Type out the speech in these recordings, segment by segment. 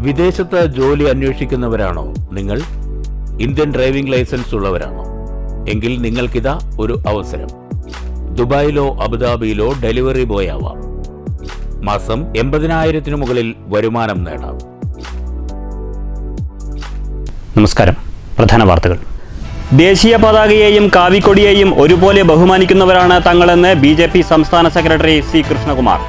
വിദേശത്ത് ജോലി അന്വേഷിക്കുന്നവരാണോ നിങ്ങൾ? ഇന്ത്യൻ ഡ്രൈവിംഗ് ലൈസൻസ് ഉള്ളവരാണോ? എങ്കിൽ നിങ്ങൾക്കിതാ ഒരു അവസരം. ദുബായിലോ അബുദാബിയിലോ ഡെലിവറി ബോയ് ആവാം. മാസം 80,000 മുകളിൽ വരുമാനം നേടാം. നമസ്കാരം. പ്രധാന വാർത്തകൾ. ദേശീയ പതാകയെയും കാവിക്കൊടിയെയും ഒരുപോലെ ബഹുമാനിക്കുന്നവരാണ് തങ്ങളെന്ന് BJP സംസ്ഥാന സെക്രട്ടറി C. കൃഷ്ണകുമാർ.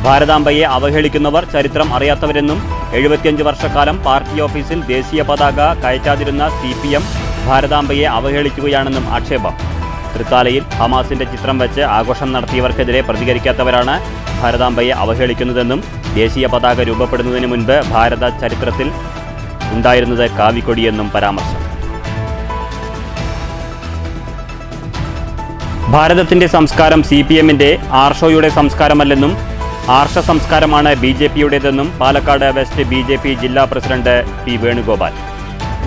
ഭാരതാംബയെ അവഹേളിക്കുന്നവർ ചരിത്രം അറിയാത്തവരെന്നും 75 വർഷക്കാലം പാർട്ടി ഓഫീസിൽ ദേശീയ പതാക കയറ്റാതിരുന്ന CPM ഭാരതാംബയെ അവഹേളിക്കുകയാണെന്നും ആക്ഷേപം. തൃത്താലയിൽ ഹമാസിന്റെ ചിത്രം വെച്ച് ആഘോഷം നടത്തിയവർക്കെതിരെ പ്രതികരിക്കാത്തവരാണ് ഭാരതാംബയെ അവഹേളിക്കുന്നതെന്നും ദേശീയ പതാക രൂപപ്പെടുന്നതിന് മുൻപ് ഭാരത ചരിത്രത്തിൽ ഉണ്ടായിരുന്നത് കാവിക്കൊടിയെന്നും പരാമർശം. ഭാരതത്തിന്റെ സംസ്കാരം CPMന്റെ ആർഷോയുടെ സംസ്കാരമല്ലെന്നും ആർഷ സംസ്കാരമാണ് BJPയുടേതെന്നും പാലക്കാട് വെസ്റ്റ് BJP ജില്ലാ പ്രസിഡന്റ് P. വേണുഗോപാൽ.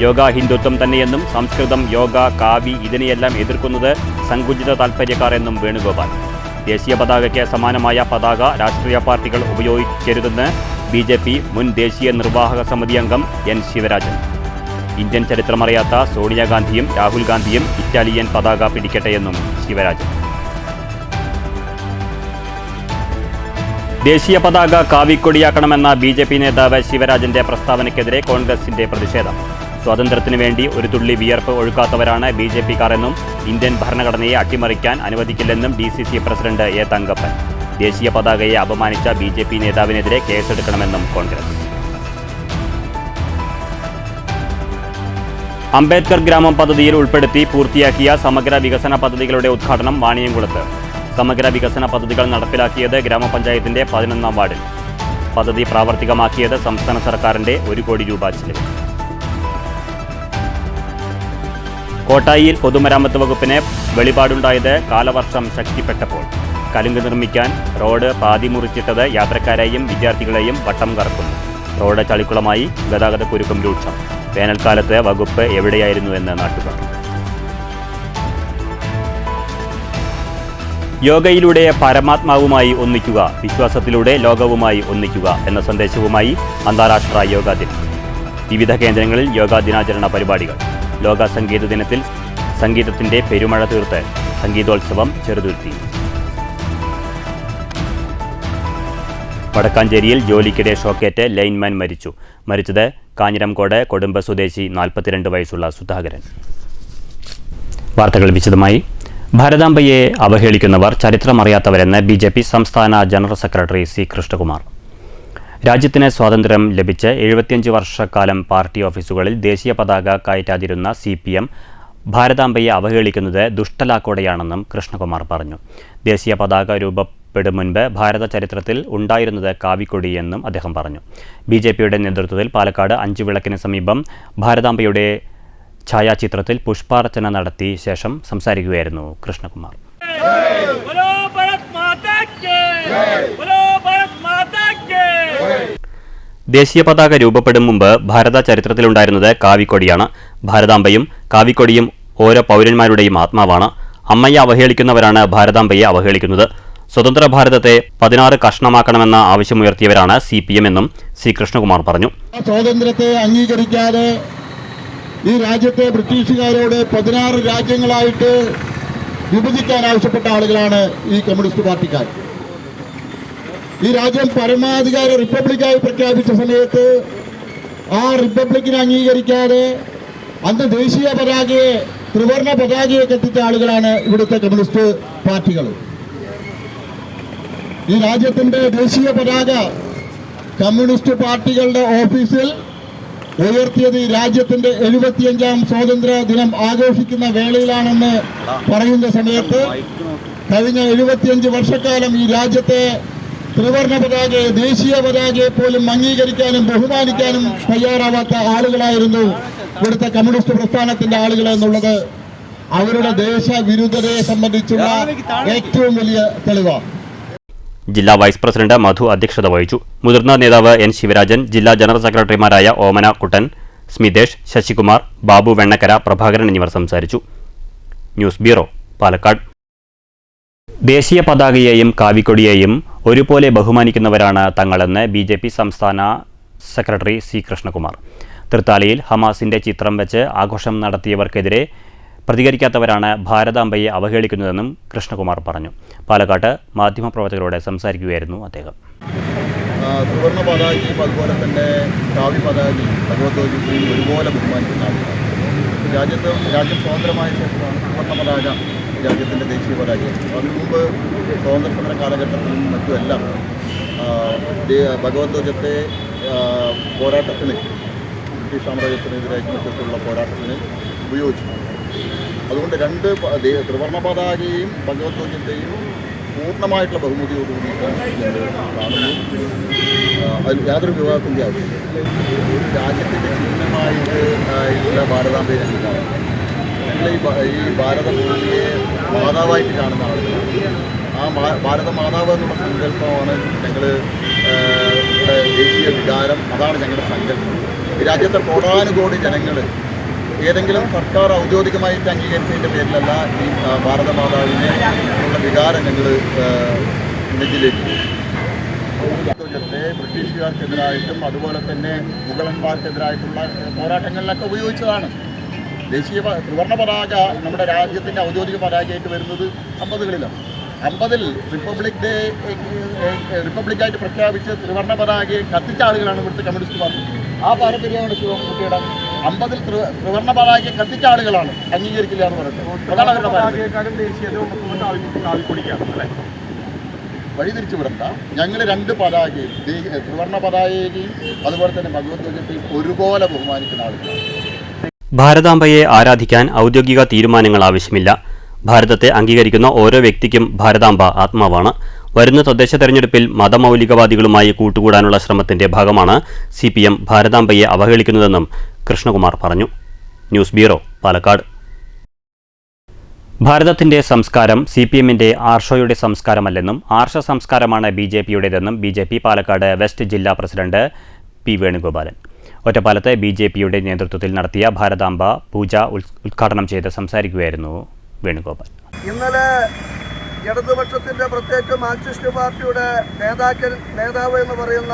യോഗ ഹിന്ദുത്വം തന്നെയെന്നും സംസ്കൃതം, യോഗ, കാവി ഇതിനെയെല്ലാം എതിർക്കുന്നത് സങ്കുചിത താൽപര്യക്കാർ എന്നും വേണുഗോപാൽ. ദേശീയ പതാകയ്ക്ക് സമാനമായ പതാക രാഷ്ട്രീയ പാർട്ടികൾ ഉപയോഗിക്കരുതെന്ന് BJP മുൻ ദേശീയ നിർവാഹക സമിതി അംഗം N. ശിവരാജൻ. ഇന്ത്യൻ ചരിത്രമറിയാത്ത സോണിയാഗാന്ധിയും രാഹുൽ ഗാന്ധിയും ഇറ്റാലിയൻ പതാക പിടിക്കട്ടെയെന്നും ശിവരാജൻ. ദേശീയ പതാക കാവിക്കൊടിയാക്കണമെന്ന BJP നേതാവ് ശിവരാജന്റെ പ്രസ്താവനയ്ക്കെതിരെ കോൺഗ്രസിന്റെ പ്രതിഷേധം. സ്വാതന്ത്ര്യത്തിനു വേണ്ടി ഒരു തുള്ളി വിയർപ്പ് ഒഴുക്കാത്തവരാണ് BJPക്കാർ എന്നും ഇന്ത്യൻ ഭരണഘടനയെ അട്ടിമറിക്കാൻ അനുവദിക്കില്ലെന്നും DCC പ്രസിഡന്റ് A. തങ്കപ്പൻ. ദേശീയ പതാകയെ അപമാനിച്ച BJP നേതാവിനെതിരെ കേസെടുക്കണമെന്നും കോൺഗ്രസ്. അംബേദ്കർ ഗ്രാമം പദ്ധതിയിൽ ഉൾപ്പെടുത്തി പൂർത്തിയാക്കിയ സമഗ്ര വികസന പദ്ധതികളുടെ ഉദ്ഘാടനം വാണിയംകുളത്ത്. സമഗ്ര വികസന പദ്ധതികൾ നടപ്പിലാക്കിയത് ഗ്രാമപഞ്ചായത്തിന്റെ 11ാം വാർഡിൽ. പദ്ധതി പ്രാവർത്തികമാക്കിയത് സംസ്ഥാന സർക്കാരിന്റെ 1 കോടി രൂപ ചിലവിൽ. കോട്ടായിയിൽ പൊതുമരാമത്ത് വകുപ്പിന് വെളിപാടുണ്ടായത് കാലവർഷം ശക്തിപ്പെട്ടപ്പോൾ. കലുങ്ക് നിർമ്മിക്കാൻ റോഡ് പാതി മുറിച്ചിട്ടത് യാത്രക്കാരെയും വിദ്യാർത്ഥികളെയും വട്ടം കറക്കുന്നു. റോഡ് ചളിക്കുളമായി, ഗതാഗതക്കുരുക്കും രൂക്ഷം. വേനൽക്കാലത്ത് വകുപ്പ് എവിടെയായിരുന്നു എന്ന് നാട്ടുകാർ. യോഗയിലൂടെ പരമാത്മാവുമായി ഒന്നിക്കുക, വിശ്വാസത്തിലൂടെ ലോകവുമായി ഒന്നിക്കുക എന്ന സന്ദേശവുമായി അന്താരാഷ്ട്ര യോഗാ ദിനം. വിവിധ കേന്ദ്രങ്ങളിൽ യോഗാ ദിനാചരണ പരിപാടികൾ. ലോക സംഗീത ദിനത്തിൽ സംഗീതത്തിന്റെ പെരുമഴ തീർത്ത് സംഗീതോത്സവം ചെറുതുരുത്തി. വടക്കാഞ്ചേരിയിൽ ജോലിക്കിടെ ഷോക്കേറ്റ് ലൈൻമാൻ മരിച്ചത് കാഞ്ഞിരംകോട് കൊടുമ്പ് സ്വദേശി 42 വയസ്സുള്ള സുധാകരൻ. വാർത്തകൾ വിശദമായി. ഭാരതാംബയെ അവഹേളിക്കുന്നവർ ചരിത്രമറിയാത്തവരെന്ന് BJP സംസ്ഥാന ജനറൽ സെക്രട്ടറി C. കൃഷ്ണകുമാർ. രാജ്യത്തിന് സ്വാതന്ത്ര്യം ലഭിച്ച് 75 വർഷക്കാലം പാർട്ടി ഓഫീസുകളിൽ ദേശീയ പതാക കയറ്റാതിരുന്ന CPM ഭാരതാംബയെ അവഹേളിക്കുന്നത് ദുഷ്ടലാക്കോടെയാണെന്നും കൃഷ്ണകുമാർ പറഞ്ഞു. ദേശീയ പതാക രൂപപ്പെടും മുൻപ് ഭാരത ചരിത്രത്തിൽ ഉണ്ടായിരുന്നത് കാവിക്കൊടിയെന്നും അദ്ദേഹം പറഞ്ഞു. BJPയുടെ നേതൃത്വത്തിൽ പാലക്കാട് 5 വിളക്കിന് സമീപം ഭാരതാംബയുടെ ഛായാചിത്രത്തിൽ പുഷ്പാർച്ചന നടത്തി ശേഷം സംസാരിക്കുകയായിരുന്നു കൃഷ്ണകുമാർ. ദേശീയ പതാക രൂപപ്പെടും മുമ്പ് ഭാരത ചരിത്രത്തിലുണ്ടായിരുന്നത് കാവിക്കൊടിയാണ്. ഭാരതാംബയും കാവിക്കൊടിയും ഓരോ പൗരന്മാരുടെയും ആത്മാവാണ്. അമ്മയെ അവഹേളിക്കുന്നവരാണ് ഭാരതാംബയെ അവഹേളിക്കുന്നത്. സ്വതന്ത്ര ഭാരതത്തെ 16 കഷ്ണമാക്കണമെന്ന ആവശ്യമുയർത്തിയവരാണ് CPM എന്നും C. കൃഷ്ണകുമാർ പറഞ്ഞു. സ്വാതന്ത്ര്യത്തെ അംഗീകരിക്കാതെ ഈ രാജ്യത്തെ ബ്രിട്ടീഷുകാരോട് 16 രാജ്യങ്ങളായിട്ട് വിഭജിക്കാൻ ആവശ്യപ്പെട്ട ആളുകളാണ് ഈ കമ്മ്യൂണിസ്റ്റ് പാർട്ടിക്കാർ. ഈ രാജ്യം പരമാധികാര റിപ്പബ്ലിക്കായി പ്രഖ്യാപിച്ച സമയത്ത് ആ റിപ്പബ്ലിക്കിനെ അംഗീകരിക്കാതെ അന്ന് ദേശീയ പതാകയെ, ത്രിവർണ പതാകയെ കത്തിച്ച ആളുകളാണ് ഇവിടുത്തെ കമ്മ്യൂണിസ്റ്റ് പാർട്ടികൾ. ഈ രാജ്യത്തിന്റെ ദേശീയ പതാക കമ്മ്യൂണിസ്റ്റ് പാർട്ടികളുടെ ഓഫീസിൽ ഉയർത്തിയത് ഈ രാജ്യത്തിന്റെ 75ാം സ്വാതന്ത്ര്യ ദിനം ആഘോഷിക്കുന്ന വേളയിലാണെന്ന് പറയുന്ന സമയത്ത് കഴിഞ്ഞ 75 വർഷക്കാലം ഈ രാജ്യത്തെ ത്രിവർണ പതാകയെ, ദേശീയ പതാകയെ പോലും അംഗീകരിക്കാനും ബഹുമാനിക്കാനും തയ്യാറാവാത്ത ആളുകളായിരുന്നു ഇവിടുത്തെ കമ്മ്യൂണിസ്റ്റ് പ്രസ്ഥാനത്തിന്റെ ആളുകൾ എന്നുള്ളത് അവരുടെ ദേശവിരുദ്ധതയെ സംബന്ധിച്ചുള്ള ഏറ്റവും വലിയ തെളിവാണ്. ജില്ലാ വൈസ് പ്രസിഡന്റ് മധു അധ്യക്ഷത വഹിച്ചു. മുതിർന്ന നേതാവ് N. ശിവരാജൻ, ജില്ലാ ജനറൽ സെക്രട്ടറിമാരായ ഓമന കുട്ടൻ, സ്മിതേഷ്, ശശികുമാർ, ബാബു വെണ്ണക്കര, പ്രഭാകരൻ എന്നിവർ സംസാരിച്ചു. News bureau, Palakkad. ദേശീയ പതാകയെയും കാവിക്കൊടിയെയും ഒരുപോലെ ബഹുമാനിക്കുന്നവരാണ് തങ്ങളെന്ന് BJP സംസ്ഥാന സെക്രട്ടറി സി കൃഷ്ണകുമാർ. തൃത്താലയിൽ ഹമാസിന്റെ ചിത്രം വെച്ച് ആഘോഷം നടത്തിയവർക്കെതിരെ പ്രതികരിക്കാത്തവരാണ് ഭാരതാംബയെ അവഹേളിക്കുന്നതെന്നും കൃഷ്ണകുമാർ പറഞ്ഞു. പാലക്കാട്ട് മാധ്യമപ്രവർത്തകരോട് സംസാരിക്കുകയായിരുന്നു അദ്ദേഹം. ത്രിവർണ്ണ പതാകയും അതുപോലെ തന്നെ കാവ്യ പതാകയും ഭഗവത്ഗീതയും ഒരുപോലെ ബഹുമാനിക്കുന്ന ആളുകളാണ്. രാജ്യം സ്വതന്ത്രമായ ശേഷമാണ് ത്രിവർണ്ണ പതാക രാജ്യത്തിൻ്റെ ദേശീയ പതാകയാണ്. അതിനു മുമ്പ് സ്വാതന്ത്ര്യ സമര കാലഘട്ടത്തിലും മറ്റുമെല്ലാം ഭഗവത്ഗീതത്തെ പോരാട്ടത്തിന്, ബ്രിട്ടീഷ് സാമ്രാജ്യത്തിനെതിരായി മറ്റുള്ള പോരാട്ടത്തിന് ഉപയോഗിച്ചു. അതുകൊണ്ട് രണ്ട് ത്രിവർണ്ണ പതാകയും ഭഗവത്ഗീതയും പൂർണ്ണമായിട്ടുള്ള ബഹുമതിയോടുകൂടിയിട്ടാണ് ഞങ്ങൾ കാണുന്നത്. അതിൽ യാതൊരു വിവാദത്തിൻ്റെ ആവശ്യമില്ല. ഒരു രാജ്യത്തിൻ്റെ ചിഹ്നമായിട്ടുള്ള ഭാരതാംബയെ ഞങ്ങൾ കാണുന്നു. ഞങ്ങൾ ഈ ഭാരതഭൂമിയെ മാതാവായിട്ട് കാണുന്ന ആളുകളാണ്. ആ ഭാരത മാതാവ് എന്നുള്ള സങ്കല്പമാണ് ഞങ്ങൾ ദേശീയ വികാരം. അതാണ് ഞങ്ങളുടെ സങ്കല്പം. ഈ രാജ്യത്തെ കോടാനുകോടി ജനങ്ങൾ ഏതെങ്കിലും സർക്കാർ ഔദ്യോഗികമായിട്ട് അംഗീകരിച്ചതിൻ്റെ പേരിലല്ല ഈ ഭാരതമാതാവിനെ ഉള്ള വികാരം ഞങ്ങൾ നെഞ്ചിലേക്ക് ബ്രിട്ടീഷുകാർക്കെതിരായിട്ടും അതുപോലെ തന്നെ മുഗളന്മാർക്കെതിരായിട്ടുള്ള പോരാട്ടങ്ങളിലൊക്കെ ഉപയോഗിച്ചതാണ്. ത്രിവർണ്ണ പതാക നമ്മുടെ രാജ്യത്തിൻ്റെ ഔദ്യോഗിക പതാകയായിട്ട് വരുന്നത് 50കളിലാണ്. 50-ൽ റിപ്പബ്ലിക്കായിട്ട് പ്രഖ്യാപിച്ച് ത്രിവർണ്ണ പതാകയെ കത്തിച്ച ആളുകളാണ് ഇവിടുത്തെ കമ്മ്യൂണിസ്റ്റ് പാർട്ടി. ആ പാരമ്പര്യമാണ് ശിവകുട്ടിയുടെ 50-ൽ ത്രിവർണ്ണ പതാകയെ കത്തിച്ച ആളുകളാണ് അംഗീകരിക്കില്ല എന്ന് പറയുന്നത്. അതാണ് അവരുടെ പാരമ്പര്യക്കാരും ദേശീയതയും കാവിക്കൊടിക്കാണ്. വഴി തിരിച്ചു വിടണ്ട. ഞങ്ങൾ രണ്ട് പതാകയും, ത്രിവർണ്ണ പതാകയും അതുപോലെ തന്നെ ഭഗവത്ഗീതയും ഒരുപോലെ ബഹുമാനിക്കുന്ന ആളുകളാണ്. ഭാരതാംബയെ ആരാധിക്കാൻ ഔദ്യോഗിക തീരുമാനങ്ങൾ ആവശ്യമില്ല. ഭാരതത്തെ അംഗീകരിക്കുന്ന ഓരോ വ്യക്തിക്കും ഭാരതാംബ ആത്മാവാണ്. വരുന്ന തദ്ദേശ തെരഞ്ഞെടുപ്പിൽ മതമൗലികവാദികളുമായി കൂട്ടുകൂടാനുള്ള ശ്രമത്തിന്റെ ഭാഗമാണ് CPM ഭാരതാംബയെ അവഹേളിക്കുന്നതെന്നും കൃഷ്ണകുമാർ പറഞ്ഞു. News bureau, Palakkad. ഭാരതത്തിന്റെ സംസ്കാരം CPMന്റെ ആർഷോയുടെ സംസ്കാരമല്ലെന്നും ആർഷ സംസ്കാരമാണ് BJPയുടേതെന്നും BJP പാലക്കാട് വെസ്റ്റ് ജില്ലാ പ്രസിഡന്റ് P. വേണുഗോപാലൻ ഒറ്റപ്പാലത്ത് BJPയുടെ നേതൃത്വത്തിൽ നടത്തിയ ഭാരതാംബ പൂജ ഉദ്ഘാടനം ചെയ്ത് സംസാരിക്കുകയായിരുന്നു വേണുഗോപാൽ. ഇന്നലെ ഇടതുപക്ഷത്തിൻ്റെ പ്രത്യേകിച്ച് മാർക്സിസ്റ്റ് പാർട്ടിയുടെ നേതാവ് എന്ന് പറയുന്ന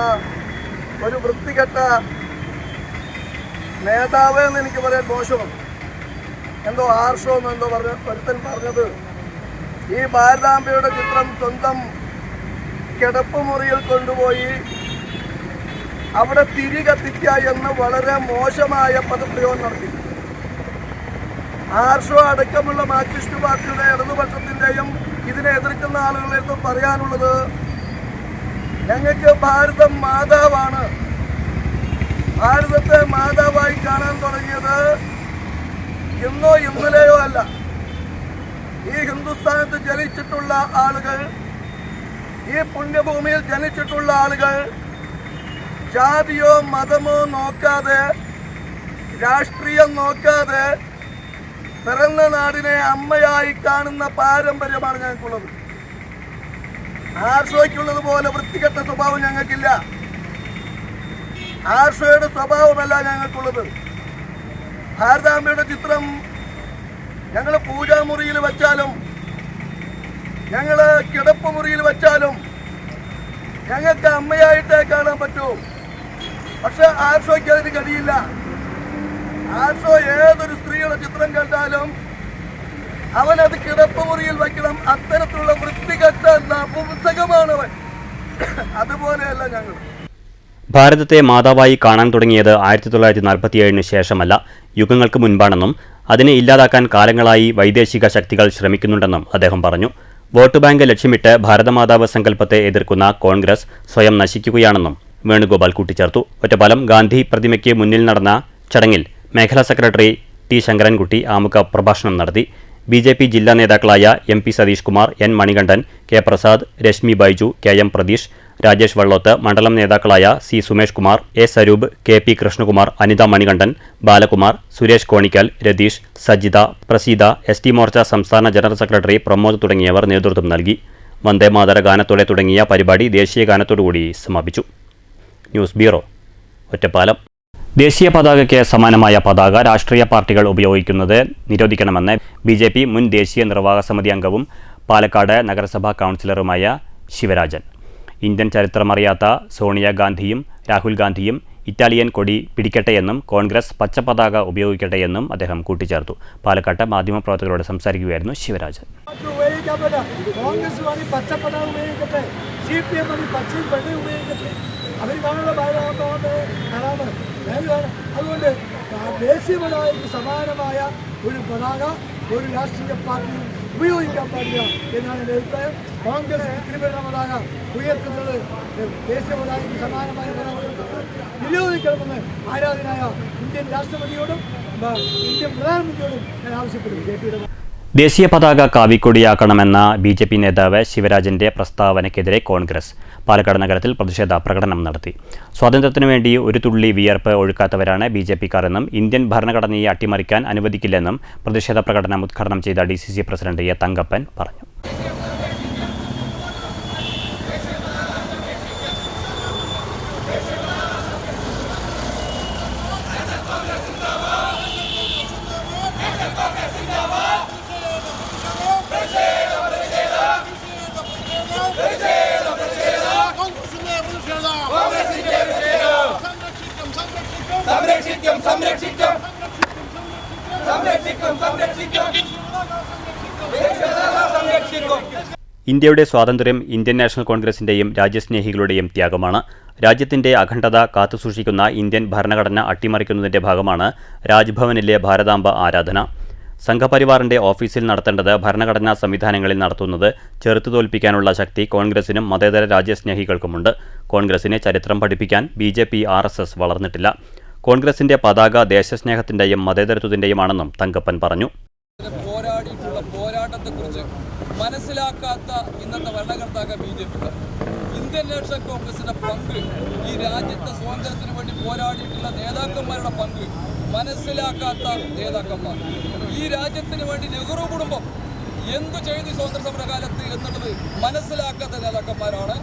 ഒരു വൃത്തികെട്ട നേതാവ് എന്ന് എനിക്ക് പറയാൻ മോശമാണ്. എന്തോ ആർഷോ എന്നെന്തോ ഒരുത്തൻ പറഞ്ഞത് ഈ ഭാരതാംബയുടെ ചിത്രം സ്വന്തം കിടപ്പുമുറിയിൽ കൊണ്ടുപോയി അവിടെ തിരി കത്തിക്കുക എന്ന് വളരെ മോശമായ പദപ്രയോഗം നടത്തി. ആർഷോ അടക്കമുള്ള മാർക്സിസ്റ്റ് പാർട്ടിയുടെ ഇടതുപക്ഷത്തിൻ്റെയും ഇതിനെ എതിർക്കുന്ന ആളുകളെടുത്ത് പറയാനുള്ളത്, ഞങ്ങൾക്ക് ഭാരതം മാതാവാണ്. ഭാരതത്തെ മാതാവായി കാണാൻ തുടങ്ങിയത് ഇന്നോ ഇന്നലെയോ അല്ല. ഈ ഹിന്ദുസ്ഥാനത്ത് ജനിച്ചിട്ടുള്ള ആളുകൾ, ഈ പുണ്യഭൂമിയിൽ ജനിച്ചിട്ടുള്ള ആളുകൾ ജാതിയോ മതമോ നോക്കാതെ, രാഷ്ട്രീയം നോക്കാതെ പിറന്ന നാടിനെ അമ്മയായി കാണുന്ന പാരമ്പര്യമാണ് ഞങ്ങൾക്കുള്ളത്. ആർഷോയ്ക്കുള്ളത് പോലെ വൃത്തികെട്ട സ്വഭാവം ഞങ്ങൾക്കില്ല. ആർഷോയുടെ സ്വഭാവമല്ല ഞങ്ങൾക്കുള്ളത്. ഭാരതാംബയുടെ ചിത്രം ഞങ്ങൾ പൂജാമുറിയിൽ വച്ചാലും ഞങ്ങൾ കിടപ്പുമുറിയിൽ വച്ചാലും ഞങ്ങൾക്ക് അമ്മയായിട്ടേ കാണാൻ പറ്റൂ. പക്ഷെ ആർഷോയ്ക്ക് അതിന് കഴിയില്ല. ആർഷോ ഏതൊരു സ്ത്രീയുടെ ചിത്രം കണ്ടാലും അവനത് കിടപ്പുമുറിയിൽ വയ്ക്കണം. അത്തരത്തിലുള്ള വൃത്തികെട്ട നപുംസകമാണവൻ. അതുപോലെയല്ല ഞങ്ങൾ. ഭാരതത്തെ മാതാവായി കാണാൻ തുടങ്ങിയത് 1947 ശേഷമല്ല, യുഗങ്ങൾക്ക് മുൻപാണെന്നും അതിനെ ഇല്ലാതാക്കാൻ കാലങ്ങളായി വൈദേശിക ശക്തികൾ ശ്രമിക്കുന്നുണ്ടെന്നും അദ്ദേഹം പറഞ്ഞു. വോട്ട് ബാങ്ക് ലക്ഷ്യമിട്ട് ഭാരതമാതാവ് സങ്കല്പത്തെ എതിർക്കുന്ന കോൺഗ്രസ് സ്വയം നശിക്കുകയാണെന്നും വേണുഗോപാൽ കൂട്ടിച്ചേർത്തു. ഒറ്റപ്പാലം ഗാന്ധി പ്രതിമയ്ക്ക് മുന്നിൽ നടന്ന ചടങ്ങിൽ മേഖലാ സെക്രട്ടറി T. ശങ്കരൻകുട്ടി ആമുഖ പ്രഭാഷണം നടത്തി. BJP ജില്ലാ നേതാക്കളായ MP Satheesh Kumar, N. Manikandan, K. Prasad, Rashmi Baiju, KM Pratheesh, Rajesh വള്ളോത്ത്, മണ്ഡലം നേതാക്കളായ C. Sumesh Kumar, A. Swaroop, KP Krishnakumar, Anitha Manikandan, Balakumar, Suresh Konikkal, Ratheesh, Sajitha, Praseetha, ST Morcha സംസ്ഥാന ജനറൽ സെക്രട്ടറി പ്രമോദ് തുടങ്ങിയവർ നേതൃത്വം നൽകി. വന്ദേ മാതര ഗാനത്തോടെ തുടങ്ങിയ പരിപാടി ദേശീയ ഗാനത്തോടുകൂടി സമാപിച്ചു. News bureau, Ottapalam. ദേശീയ പതാകയ്ക്ക് സമാനമായ പതാക രാഷ്ട്രീയ പാർട്ടികൾ ഉപയോഗിക്കുന്നത് നിരോധിക്കണമെന്ന് BJP മുൻ ദേശീയ നിർവാഹക സമിതി അംഗവും പാലക്കാട് നഗരസഭാ കൗൺസിലറുമായ ശിവരാജൻ. ഇന്ത്യൻ ചരിത്രമറിയാത്ത സോണിയാഗാന്ധിയും രാഹുൽ ഗാന്ധിയും ഇറ്റാലിയൻ കൊടി പിടിക്കട്ടെയെന്നും കോൺഗ്രസ് പച്ചപ്പതാക ഉപയോഗിക്കട്ടെയെന്നും അദ്ദേഹം കൂട്ടിച്ചേർത്തു. പാലക്കാട്ട് മാധ്യമപ്രവർത്തകരോട് സംസാരിക്കുകയായിരുന്നു ശിവരാജൻ. അതുകൊണ്ട് ദേശീയ പതാകയ്ക്ക് സമാനമായ ഒരു പതാക ഒരു രാഷ്ട്രീയ പാർട്ടിയും ഉപയോഗിക്കാൻ പാടില്ല എന്നാണ് എൻ്റെ അഭിപ്രായം. കോൺഗ്രസ് ത്രിവർണ്ണ പതാക ഉയർത്തുന്നത് ദേശീയ പതാകയ്ക്ക് സമാനമായ പതാക നിരോധിക്കണമെന്ന് ആരാധനായ ഇന്ത്യൻ രാഷ്ട്രപതിയോടും ഇന്ത്യൻ പ്രധാനമന്ത്രിയോടും ഞാൻ ആവശ്യപ്പെടുന്നു. ദേശീയ പതാക കാവിക്കൊടിയാക്കണമെന്ന BJP നേതാവ് ശിവരാജന്റെ പ്രസ്താവനയ്ക്കെതിരെ കോൺഗ്രസ് പാലക്കാട് നഗരത്തിൽ പ്രതിഷേധ പ്രകടനം നടത്തി. സ്വാതന്ത്ര്യത്തിനു വേണ്ടി ഒരു തുള്ളി വിയർപ്പ് ഒഴുക്കാത്തവരാണ് BJPക്കാരെന്നും ഇന്ത്യൻ ഭരണഘടനയെ അട്ടിമറിക്കാൻ അനുവദിക്കില്ലെന്നും പ്രതിഷേധ പ്രകടനം ഉദ്ഘാടനം ചെയ്ത DCC പ്രസിഡന്റ് എ തങ്കപ്പൻ പറഞ്ഞു. ഇന്ത്യയുടെ സ്വാതന്ത്ര്യം ഇന്ത്യൻ നാഷണൽ കോൺഗ്രസിന്റെയും രാജ്യസ്നേഹികളുടെയും ത്യാഗമാണ്. രാജ്യത്തിന്റെ അഖണ്ഡത കാത്തുസൂക്ഷിക്കുന്ന ഇന്ത്യൻ ഭരണഘടന അട്ടിമറിക്കുന്നതിന്റെ ഭാഗമാണ് രാജ്ഭവനിലെ ഭാരതാംബ ആരാധന. സംഘപരിവാറിന്റെ ഓഫീസിൽ നടത്തേണ്ടത് ഭരണഘടനാ സംവിധാനങ്ങളിൽ നടത്തുന്നത് ചെറുത്തുതോൽപ്പിക്കാനുള്ള ശക്തി കോൺഗ്രസിനും മതേതര രാജ്യസ്നേഹികൾക്കുമുണ്ട്. കോൺഗ്രസിനെ ചരിത്രം പഠിപ്പിക്കാൻ BJP RSS വളർന്നിട്ടില്ല. കോൺഗ്രസിന്റെ പതാക ദേശസ്നേഹത്തിന്റെയും മതേതരത്വത്തിന്റെയുമാണെന്നും തങ്കപ്പൻ പറഞ്ഞു. പോരാടിയിട്ടുള്ള പോരാട്ടത്തെക്കുറിച്ച് മനസ്സിലാക്കാത്ത ഇന്നത്തെ ഭരണകർത്താക്കൾ BJPക്കാർ. ഇന്ത്യൻ നാഷണൽ കോൺഗ്രസിന്റെ പങ്ക്, ഈ രാജ്യത്തെ സ്വാതന്ത്ര്യത്തിന് വേണ്ടി പോരാടിയിട്ടുള്ള നേതാക്കന്മാരുടെ പങ്ക് മനസ്സിലാക്കാത്ത നേതാക്കന്മാർ, ഈ രാജ്യത്തിന് വേണ്ടി നെഹ്റു കുടുംബം എന്തു ചെയ്തു സ്വാതന്ത്ര്യ സമരകാലത്ത് എന്നുള്ളത് മനസ്സിലാക്കാത്ത നേതാക്കന്മാരാണ്